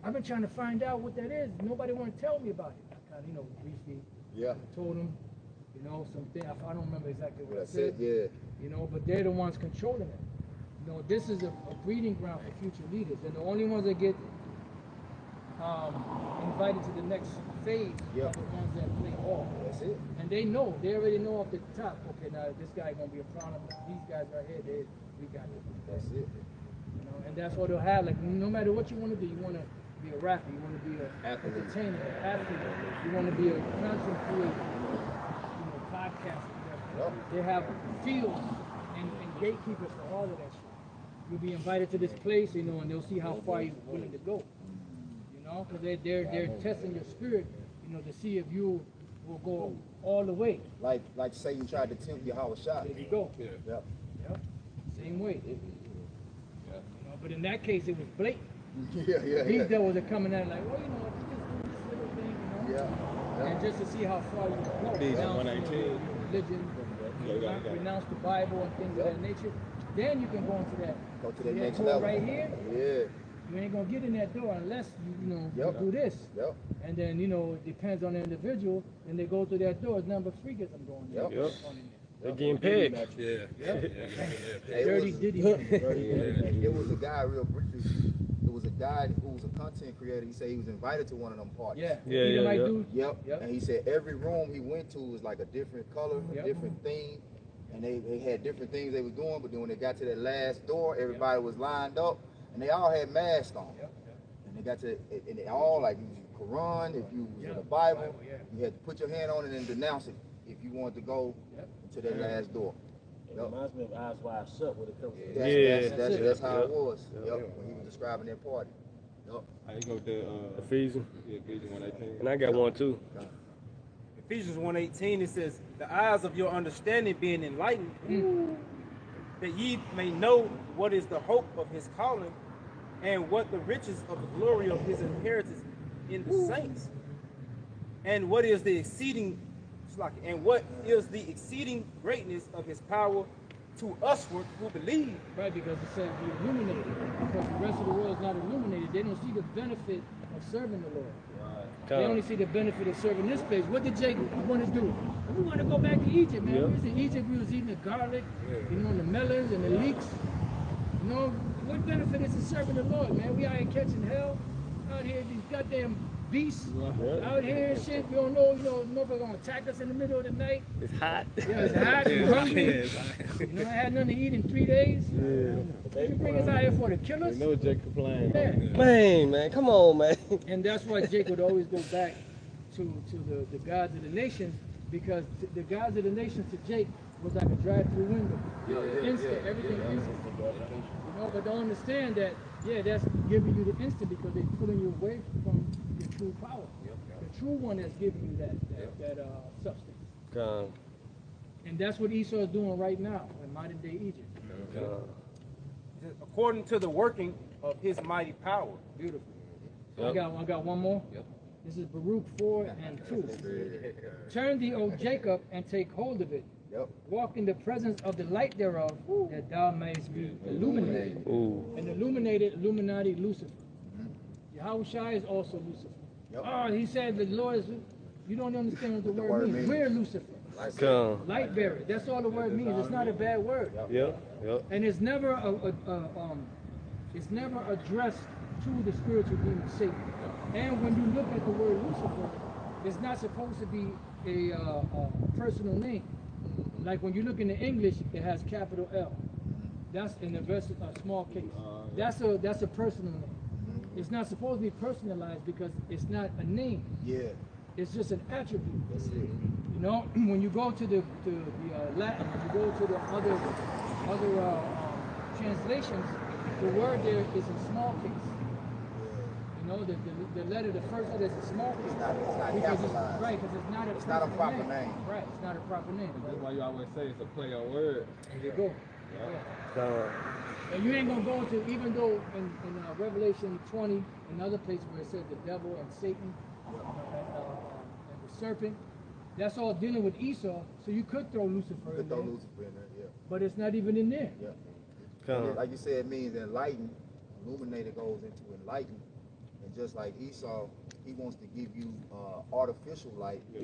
I've been trying to find out what that is. Nobody want to tell me about it. I kind of, you know, briefly told him, you know, something. I don't remember exactly what I said. You know, but they're the ones controlling it. You know, this is a breeding ground for future leaders. And the only ones that get invited to the next phase are the ones that play ball. That's it. And they know, they already know off the top, okay, now this guy gonna be a problem. These guys right here, we got it. That's it. You know, and that's what they'll have. Like no matter what you want to do, you want to be a rapper, you want to be an entertainer, an athlete, you want to be a content creator, you know, podcaster. They have fields and gatekeepers for all of that shit. You'll be invited to this place, you know, and they'll see how far you're willing to go. You know, because they're testing your spirit, you know, to see if you will go all the way. Like Satan tried to tempt Yahweh shot. There you go. Same way. You know, but in that case, it was blatant. These devils are coming at it like, well, you know, just do this little thing, you know, and just to see how far you can go. Renounce religion, renounce the Bible and things of that nature. Then you can go into that. Go to the next level. Right here. You ain't gonna get in that door unless you know you do this. And then you know it depends on the individual, and they go through that door. It's number 3 gets them going. They're getting paid. Dirty Diddy. It was a guy, real briefly. It was a guy who was a content creator. He said he was invited to one of them parties. And he said every room he went to was like a different color, a different theme. And they had different things they was doing, but then when they got to that last door, everybody was lined up, and they all had masks on. And they got to, and they all, like, if you Quran, if you was in the Bible, you had to put your hand on it and denounce it if you wanted to go to that last door. It reminds me of Eyes Wide Shut when it comes to that's how it was. When he was describing that party. I go to Ephesians. Ephesians 1:18. And I got one too. Ephesians 1:18, it says, the eyes of your understanding being enlightened, that ye may know what is the hope of his calling, and what the riches of the glory of his inheritance in the saints, and what is the exceeding greatness of his power to usward who believe. Right, because it says be illuminated. Because the rest of the world is not illuminated. They don't see the benefit of serving the Lord. They only see the benefit of serving this place. What did Jacob want to do? We want to go back to Egypt, man. We was in Egypt, we was eating the garlic, you know, the melons and the leeks. You know, what benefit is it serving the Lord, man? We out here catching hell, out here, these goddamn beasts, out here and shit. We don't know, you know, nobody's gonna attack us in the middle of the night. It's hot. It's hot, we're hungry. You know, I had nothing to eat in 3 days. They bring us out here for to kill us. No Jake complain. Man, come on, man. And that's why Jake would always go back to the gods of the nations, because the gods of the nations to Jake was like a drive-through window. Instant, everything instant. You know, but don't understand that, that's giving you the instant because they're pulling you away from your true power. The true one that's giving you that substance. And that's what Esau is doing right now in modern day Egypt. According to the working of his mighty power. Beautiful. So I got one more. This is Baruch 4:2. Turn thee, O Jacob, and take hold of it. Walk in the presence of the light thereof, that thou mayest be illuminated. And illuminated, Illuminati, Lucifer. Yahushua is also Lucifer. Oh, he said the Lord is, you don't understand what the word means. We're Lucifer. Light bearer. That's all the word means. It's not a bad word. And it's never it's never addressed to the spiritual demon Satan. And when you look at the word Lucifer, it's not supposed to be a personal name. Like when you look in the English, it has capital L. That's in a small case. That's a personal name. It's not supposed to be personalized because it's not a name. Yeah. It's just an attribute. That's it. You know, when you go to the Latin, when you go to the other translations, the word there is in small case. You know, the letter, the first letter is a small case. It's not because capitalized. right, because it's not a proper name. Right, it's not a proper name. That's why you always say it's a play on words. There you go. And you ain't gonna go into, even though in Revelation 20 and other places where it says the devil and Satan and the serpent, that's all dealing with Esau. So you could throw Lucifer in there. Yeah. But it's not even in there. Yeah. Like you said, it means enlighten. Illuminator goes into enlighten. And just like Esau, he wants to give you artificial light to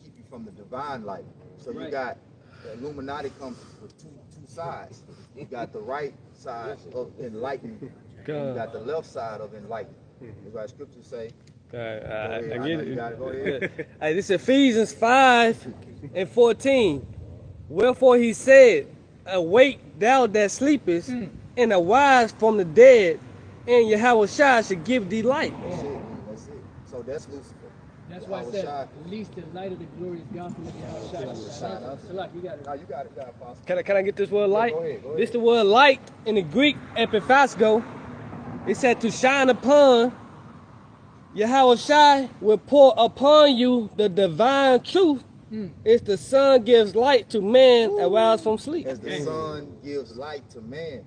keep you from the divine light. So you got the Illuminati comes with two sides. You got the right side of enlightenment. You got the left side of enlightenment. That's why scriptures say. I get it. You got it. Go ahead. Hey, this is Ephesians 5:14. Wherefore he said, awake thou that sleepest, and arise from the dead, and Yahushua should give thee light. That's it. That's it. So that's Lucifer. That's why I said, at least the light of the glorious gospel of Yahushua. So like, you got it. No, you got it, Apostle. Can I get this word light? Go ahead. This the word light in the Greek epiphasgo. It said to shine upon. Yahushua will pour upon you the divine truth. It's the sun gives light to man aroused from sleep. As the sun gives light to man,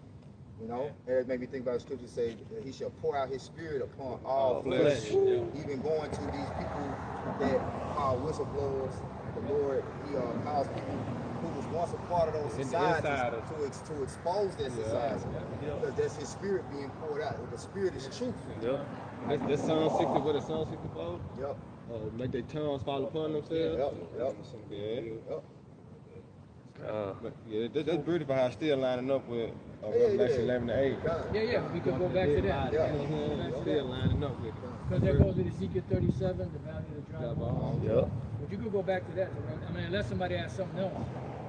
you know, and it made me think about the scripture say that he shall pour out his spirit upon all flesh. Even going to these people that are whistleblowers, the Lord, he calls people who was once a part of those societies to expose their society. Because that's his spirit being poured out. The spirit is truth. This Psalm 60, what is Psalm 64? Yep. Make their tongues fall upon themselves. That's beautiful how it's still lining up with Revelation 11:8. Yeah, we could go back to that. Still lining up with it. Because that goes with Ezekiel 37, the valley of the dry bones. But you could go back to that. I mean, unless somebody has something else.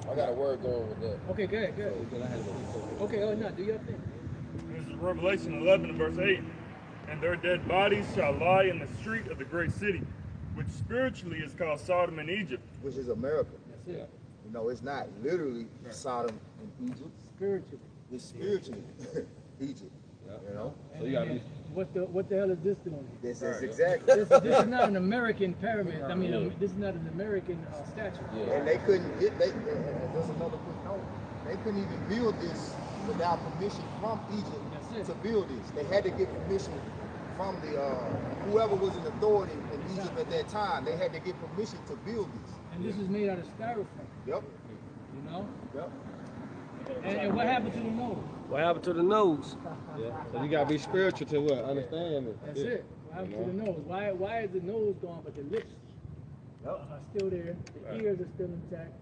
I got a word going with that. Okay, good. Okay, no, do your thing. This is Revelation 11, verse 8. And their dead bodies shall lie in the street of the great city, which spiritually is called Sodom and Egypt. Which is America. That's it. You know, it's not literally Sodom and Egypt. Spiritually. It's spiritually Egypt. You know? So you gotta be... What the hell is this doing? This is exactly. This is not an American pyramid. I mean, this is not an American statue. And they couldn't get, there's another quick note. They couldn't even build this without permission from Egypt to build this. They had to get permission from the whoever was in authority in Egypt at that time. They had to get permission to build this. And this is made out of styrofoam. Yep. You know? Yep. And what happened to the nose? What happened to the nose? So you gotta be spiritual to what? Understand it. That's it. What happened to the nose? Why is the nose gone but the lips are still there? The ears are still intact.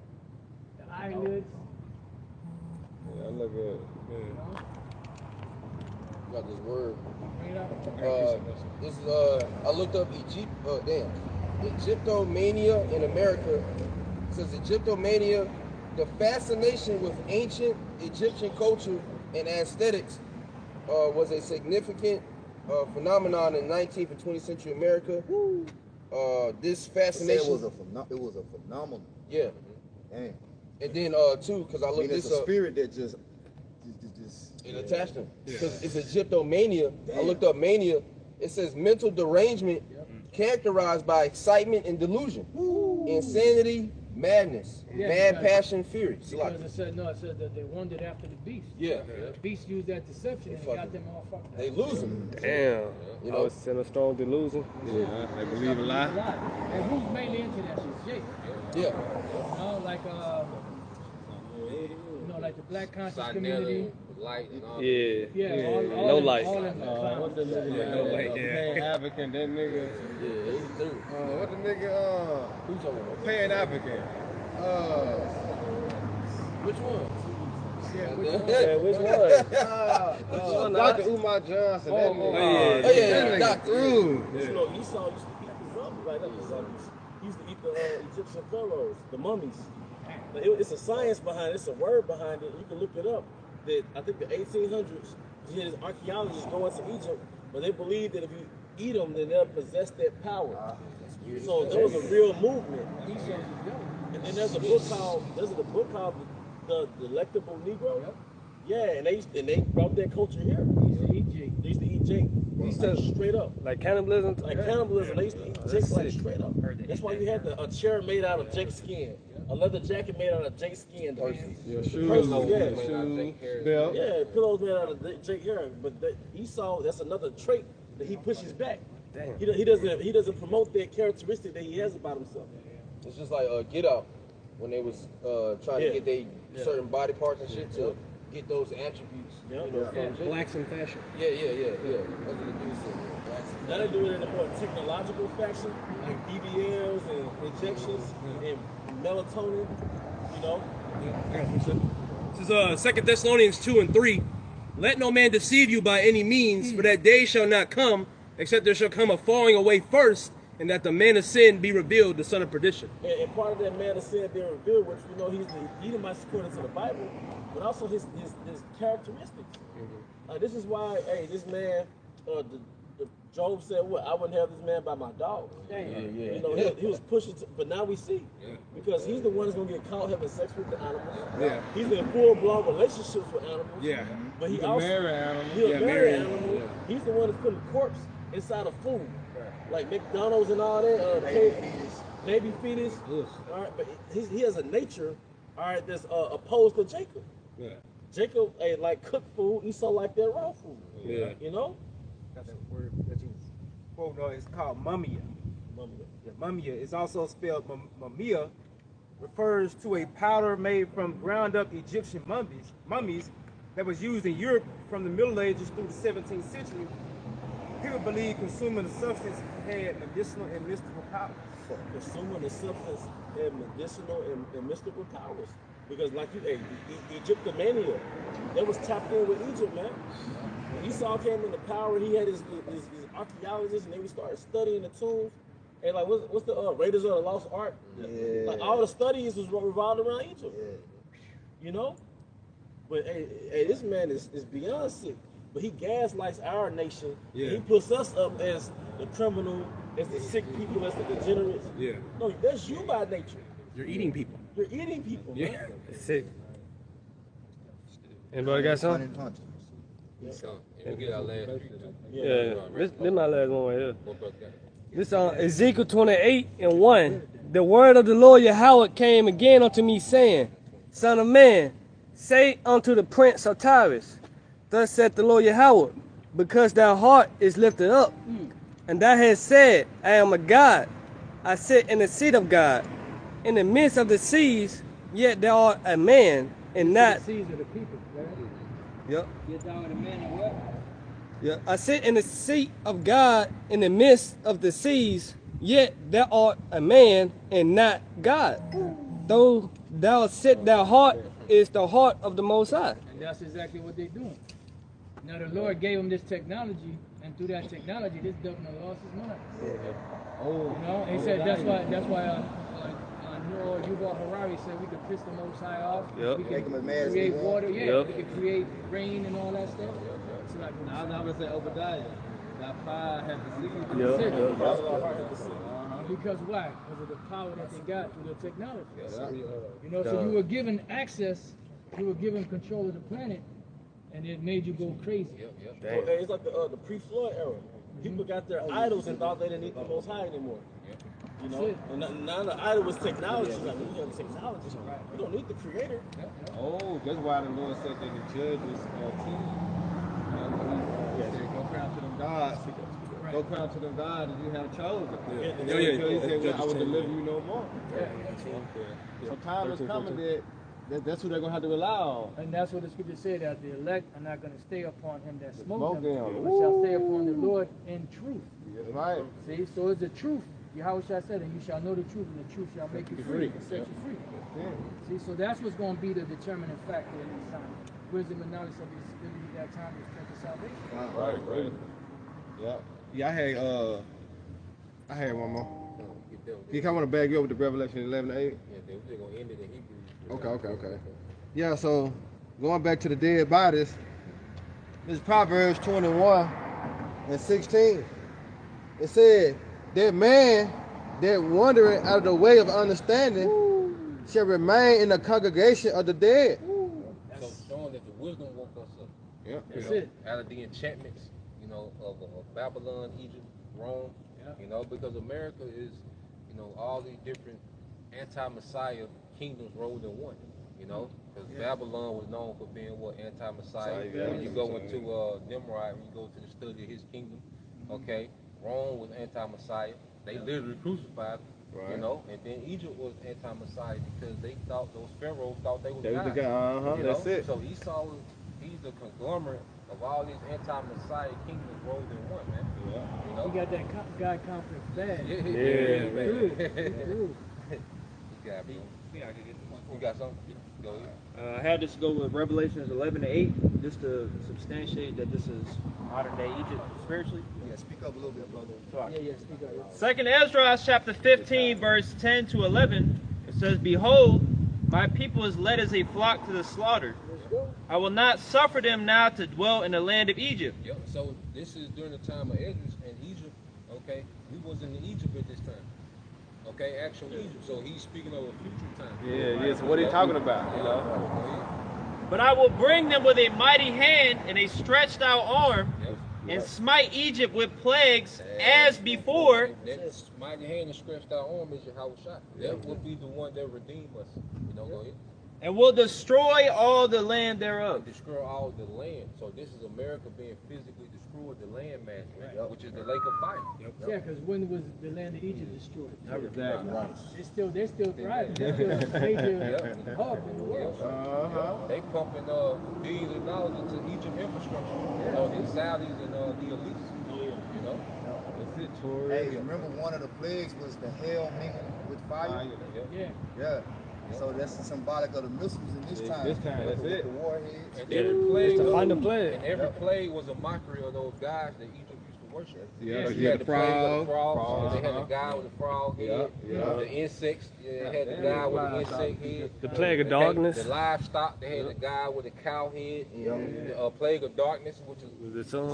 The eyelids. Yeah, I look good. Got this word. Bring it out. This is I looked up Egyptomania in America. It says Egyptomania, the fascination with ancient Egyptian culture and aesthetics was a significant phenomenon in 19th and 20th century America. This fascination it was a phenomenon. Yeah. Dang. And then too, because I looked this up. It's a spirit that just it attached them. Because it's Egyptomania. I looked up mania. It says mental derangement characterized by excitement and delusion, insanity, madness, mad passion, fury. Because it said that they wandered after the beast. Yeah. The beast used that deception and got them all fucked up. They lose them. Damn. You know, it's in a strong delusion. Yeah, they believe a lie. And who's mainly into that shit? Jake. Yeah. You know, like the black conscious community. Light and all No light. What the nigga? No light. Pan-African, that nigga. Yeah, he's through. What the nigga? Who's talking about? Pan-African. Which one? Yeah, which one? Yeah, which one? Dr. Umar Johnson. That nigga. yeah, Dr. You know, Esau used to eat the zombies, right? Not the zombies. He used to eat the Egyptian pharaohs, the mummies. But it's a science behind it. It's a word behind it. You can look it up. That I think the 1800s, you had archaeologists going to Egypt, but they believed that if you eat them, then they'll possess that power. So there was a real movement. And then there's a book called The Delectable Negro. Yep. Yeah, and they brought that culture here. They used to eat Jake. Straight up. Like cannibalism? Like cannibalism. They used to eat Jake like straight up. That's why you had a chair made out of Jake's skin. A leather jacket made out of Jake's skin. Shoes, yeah, pillows made out of Jake hair. But Esau, that's another trait that he pushes back. Damn. He doesn't promote that characteristic that he has about himself. It's just like Get Out when they was trying to get their certain body parts and shit to get those attributes. You know, from Blacks in fashion. Yeah. That's what the dude said. Now they do it in a more technological fashion, like BBLs and injections and melatonin, you know. This is 2 Thessalonians 2:3. Let no man deceive you by any means, for that day shall not come, except there shall come a falling away first, and that the man of sin be revealed, the son of perdition. And part of that man of sin being revealed, which we know he's the Edomites according to the Bible, but also his characteristics. This is why, this man, Job said, "What? I wouldn't have this man by my dog." You know, he was pushing, but now we see, because he's the one that's gonna get caught having sex with the animals. Yeah. He's in full-blown relationships with animals. Yeah. But he also also marry animals. He'll marry animals. He's the one that's putting corpse inside of food, like McDonald's and all that. Baby fetus. All right, but he has a nature, all right, that's opposed to Jacob. Yeah. Jacob like cooked food. Esau like that raw food. Yeah. You know. That's a word that you quote. No, it's called mumia. Yeah, mumia is also spelled mumia. Refers to a powder made from ground-up Egyptian mummies that was used in Europe from the Middle Ages through the 17th century. People believe consuming the substance had medicinal and mystical powers. Consuming the substance had medicinal and mystical powers. Because like Egyptomania, that was tapped in with Egypt, man. When Esau came into power, he had his archaeologists, and they started studying the tombs. And like, what's the Raiders of the Lost Ark? Yeah. Like all the studies was revolved around Egypt. Yeah. You know? But this man is beyond sick. But he gaslights our nation. Yeah. He puts us up as the criminal, as the sick people, as the degenerates. Yeah. No, that's you by nature. You're eating people. You're eating people. Yeah. Man. Sick. Anybody got something? We get our last this is my last one right here. This on Ezekiel 28:1. The word of the Lord Yahweh came again unto me, saying, Son of man, say unto the prince of Tyrus, Thus saith the Lord Yahweh, because thy heart is lifted up, and thou hast said, I am a God, I sit in the seat of God, in the midst of the seas, yet thou art a man, and not. The seas are the people, right? Yep. Yet thou art a man, and what? Yeah, I sit in the seat of God in the midst of the seas, yet thou art a man and not God. Though thou sit, thy heart is the heart of the Most High. And that's exactly what they're doing. Now the Lord gave him this technology, and through that technology, this governor lost his mind. Oh, you know, and he said that's why Yuval Harari said we could piss the Most High off. Yep. We could create water. Yeah, we could create rain and all that stuff. So like, I was going to say Obadiah. That fire had to see. Because why? Because of the power that they got through the technology. You know, so you were given access, you were given control of the planet, and it made you go crazy. It's like the pre-flood era. People got their idols and thought they didn't need the Most High anymore. You know, and now the idol was technology. Like, we have technology. We don't need the creator. Oh, that's why the Lord said that the judges go crown to them gods. Go crown to them gods that you have chosen. He said, well, I will deliver you no more. So time is coming that's who they're going to have to rely on. And that's what the scripture said, that the elect are not going to stay upon him that smote them, but shall stay upon the Lord in truth. That's right. See, so it's the truth. Yahushua said, and you shall know the truth, and the truth shall make you free and set you free. See, so that's what's going to be the determining factor in this time. Wisdom and knowledge of his ability that time to strength of salvation. Right. Yeah, I had one more. You kind of want to bag you up with the Revelation 11:8? Yeah, they're going to end it in Hebrews. Okay. Yeah, so going back to the dead bodies, this is Proverbs 21:16. It said, that man that wandereth out of the way of understanding shall remain in the congregation of the dead. So showing that the wisdom woke us up. Yeah, that's it. Out of the enchantments, of Babylon, Egypt, Rome, because America is, all these different anti-Messiah kingdoms rolled in one, because Babylon was known for being anti-Messiah. When you go into Nimrod, when you go to the study of his kingdom, okay, Rome was anti-Messiah. They literally crucified him, and then Egypt was anti-Messiah because those pharaohs thought they was God. That's it. So Esau, he's a conglomerate of all these anti-Messiah kingdoms rolled in one, man. He got that God complex bad. Yeah, man. You got something? Go ahead. I had this go with Revelations 11:8, just to substantiate that this is modern day Egypt spiritually. Yeah, speak up a little bit, brother. Yeah, speak up. Second Ezra chapter 15, verse 10 to 11, it says, Behold, my people is led as a flock to the slaughter. I will not suffer them now to dwell in the land of Egypt. Yep. So this is during the time of Ezra and Egypt. Okay, we wasn't in Egypt at this time. Okay, actual Egypt. So he's speaking of a future time. Yeah. So what are you talking about? But I will bring them with a mighty hand and a stretched out arm, and smite Egypt with plagues as before. That mighty hand and stretched out arm is Yahushua. That will be the one that redeem us. Go ahead. And will destroy all the land thereof. Destroy all the land. So this is America being physically destroyed, the land mass, which is the lake of fire. Yeah, because when was the land of Egypt destroyed? Exactly. They're still thriving. They're still a major hub in the world. They pumping billions of dollars into Egypt infrastructure. The Saudis and the elites. That's it, Tori. Hey, remember one of the plagues was the hell mingling with fire? Yeah. So that's symbolic of the missiles in this time. This time, that's it. The warheads. And every plague, plague. And every plague was a mockery of those guys that Egypt used to worship. You had the frog. They had the guy with the frog head. The insects. They had the guy with the insect head. The plague of darkness. The livestock. They had the guy with the cow head. The plague of darkness, which is the sun.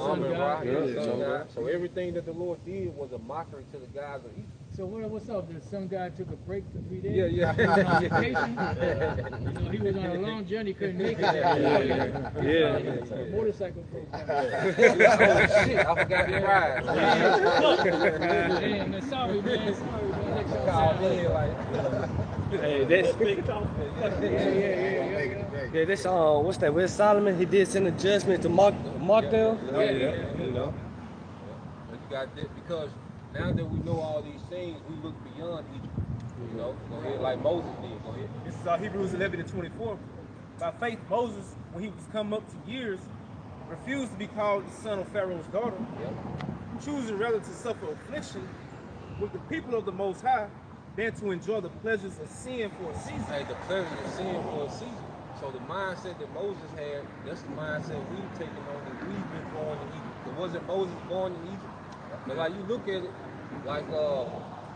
So everything that the Lord did was a mockery to the guys of Egypt. So what's up? Did some guy took a break for 3 days? Yeah. On vacation? He was on a long journey, couldn't make it. Motorcycle program. Shit, I forgot to ride. Man, sorry, man. Hey, that's this what's that? Where's Solomon? He did send a judgment to mark them. You got that because now that we know all these things, we look beyond Egypt. Go ahead, like Moses did. Go ahead. This is Hebrews 11:24. By faith, Moses, when he was come up to years, refused to be called the son of Pharaoh's daughter, choosing rather to suffer affliction with the people of the Most High than to enjoy the pleasures of sin for a season. Hey, the pleasures of sin for a season. So the mindset that Moses had, that's the mindset we've taken on that we've been born in Egypt. But wasn't Moses born in Egypt? But like you look at it, like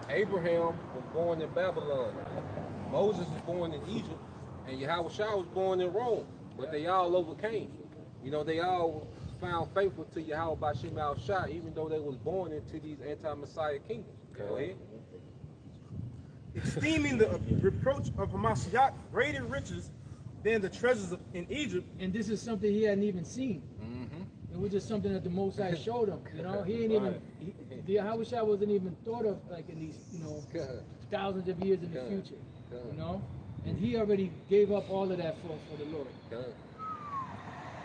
Abraham was born in Babylon, Moses was born in Egypt, and Yahushua was born in Rome. But they all overcame. They all found faithful to Yahweh by Shem Al-Shah, even though they was born into these anti-Messiah kingdoms. Go ahead. Esteeming the reproach of Hamashiach greater riches than the treasures in Egypt. And this is something he hadn't even seen. It was just something that the Most High showed him. He ain't even, the Yahushua wasn't even thought of like in these, thousands of years in the future. And he already gave up all of that for the Lord.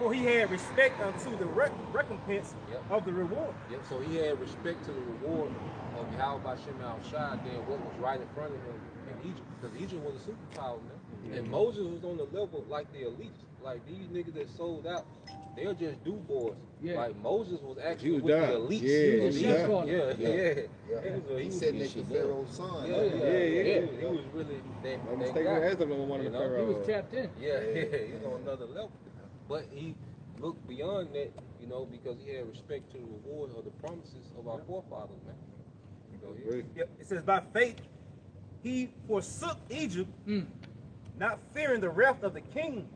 for he had respect unto the recompense of the reward. Yep, so he had respect to the reward of Yahweh Shem Shai than what was right in front of him in Egypt. Because Egypt was a superpower, man. And Moses was on the level like the elites. Like these niggas that sold out, they're just do boys. Like Moses was actually with the elites. He said next to Pharaoh's son. He was really that guy. He was tapped in. He's on another level. But he looked beyond that, you know, because he had respect to the reward of the promises of our forefathers, man. It says, by faith, he forsook Egypt, not fearing the wrath of the king,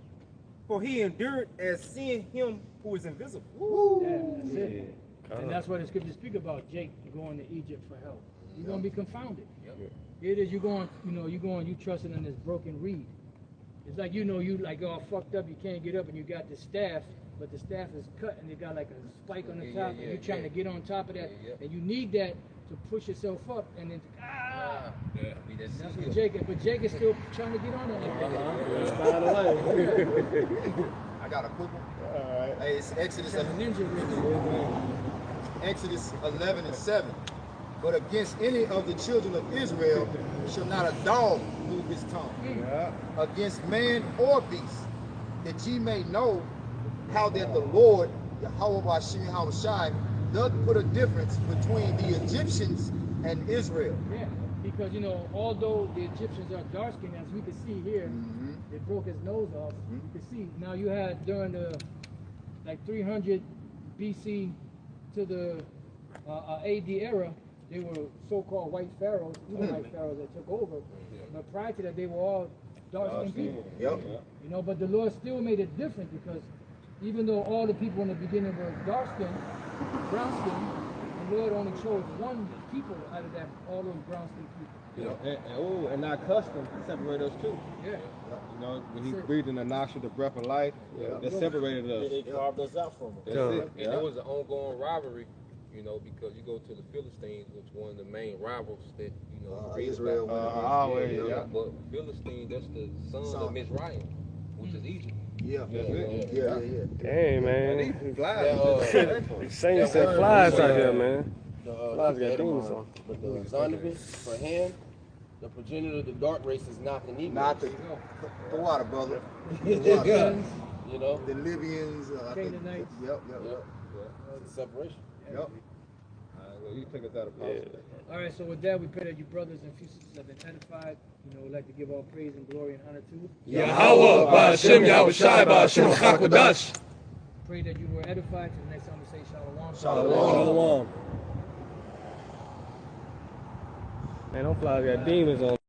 for he endured as seeing him who is invisible. That's it. And that's what the scriptures speak about, Jake going to Egypt for help. You're going to be confounded. Here it is, you're going, you trusting in this broken reed. It's like, you like all fucked up, you can't get up, and you got the staff, but the staff is cut, and it got like a spike on the top, and you're trying to get on top of that, and you need that to push yourself up, and then, that's what Jacob, but Jake is still trying to get on it. I got a quick one. Hey, it's Exodus 11 and 7. But against any of the children of Israel shall not a dog move his tongue against man or beast, that ye may know how that the Lord, Yahweh Shem Shai, doth put a difference between the Egyptians and Israel. Because although the Egyptians are dark skinned, as we can see here, they broke his nose off. You can see now you had during the 300 BC to the AD era, they were so-called white pharaohs, even white pharaohs that took over. But prior to that, they were all dark-skinned people. But the Lord still made it different, because even though all the people in the beginning were dark-skinned, brown-skinned, the Lord only chose one people out of that, all those brown-skinned people. And our custom separate us too. When he breathed in the nostril the breath of life, that separated us. It carved us out from it. And there was an ongoing rivalry, because you go to the Philistines, which one of the main rivals that, Israel. But Philistine, that's the son of Mizraim, which is Egypt. Dang, man. These saints said flies out here, man. Flies got demons on. But the Zondervan, for him, the progenitor of the dark race is not the Negroes. Not the water, brother. The Libyans, Canaanites. It's a separation. Well, you take us out of politics. All right, so with that, we pray that you brothers and sisters have been edified. We'd like to give all praise and glory and honor to Yahweh, Ba'ashem, Yahweh Shai, Ba'ashem, Chakodash. Pray that you were edified. Till the next time we say Shalom. Shalom. Man, them flies got demons on.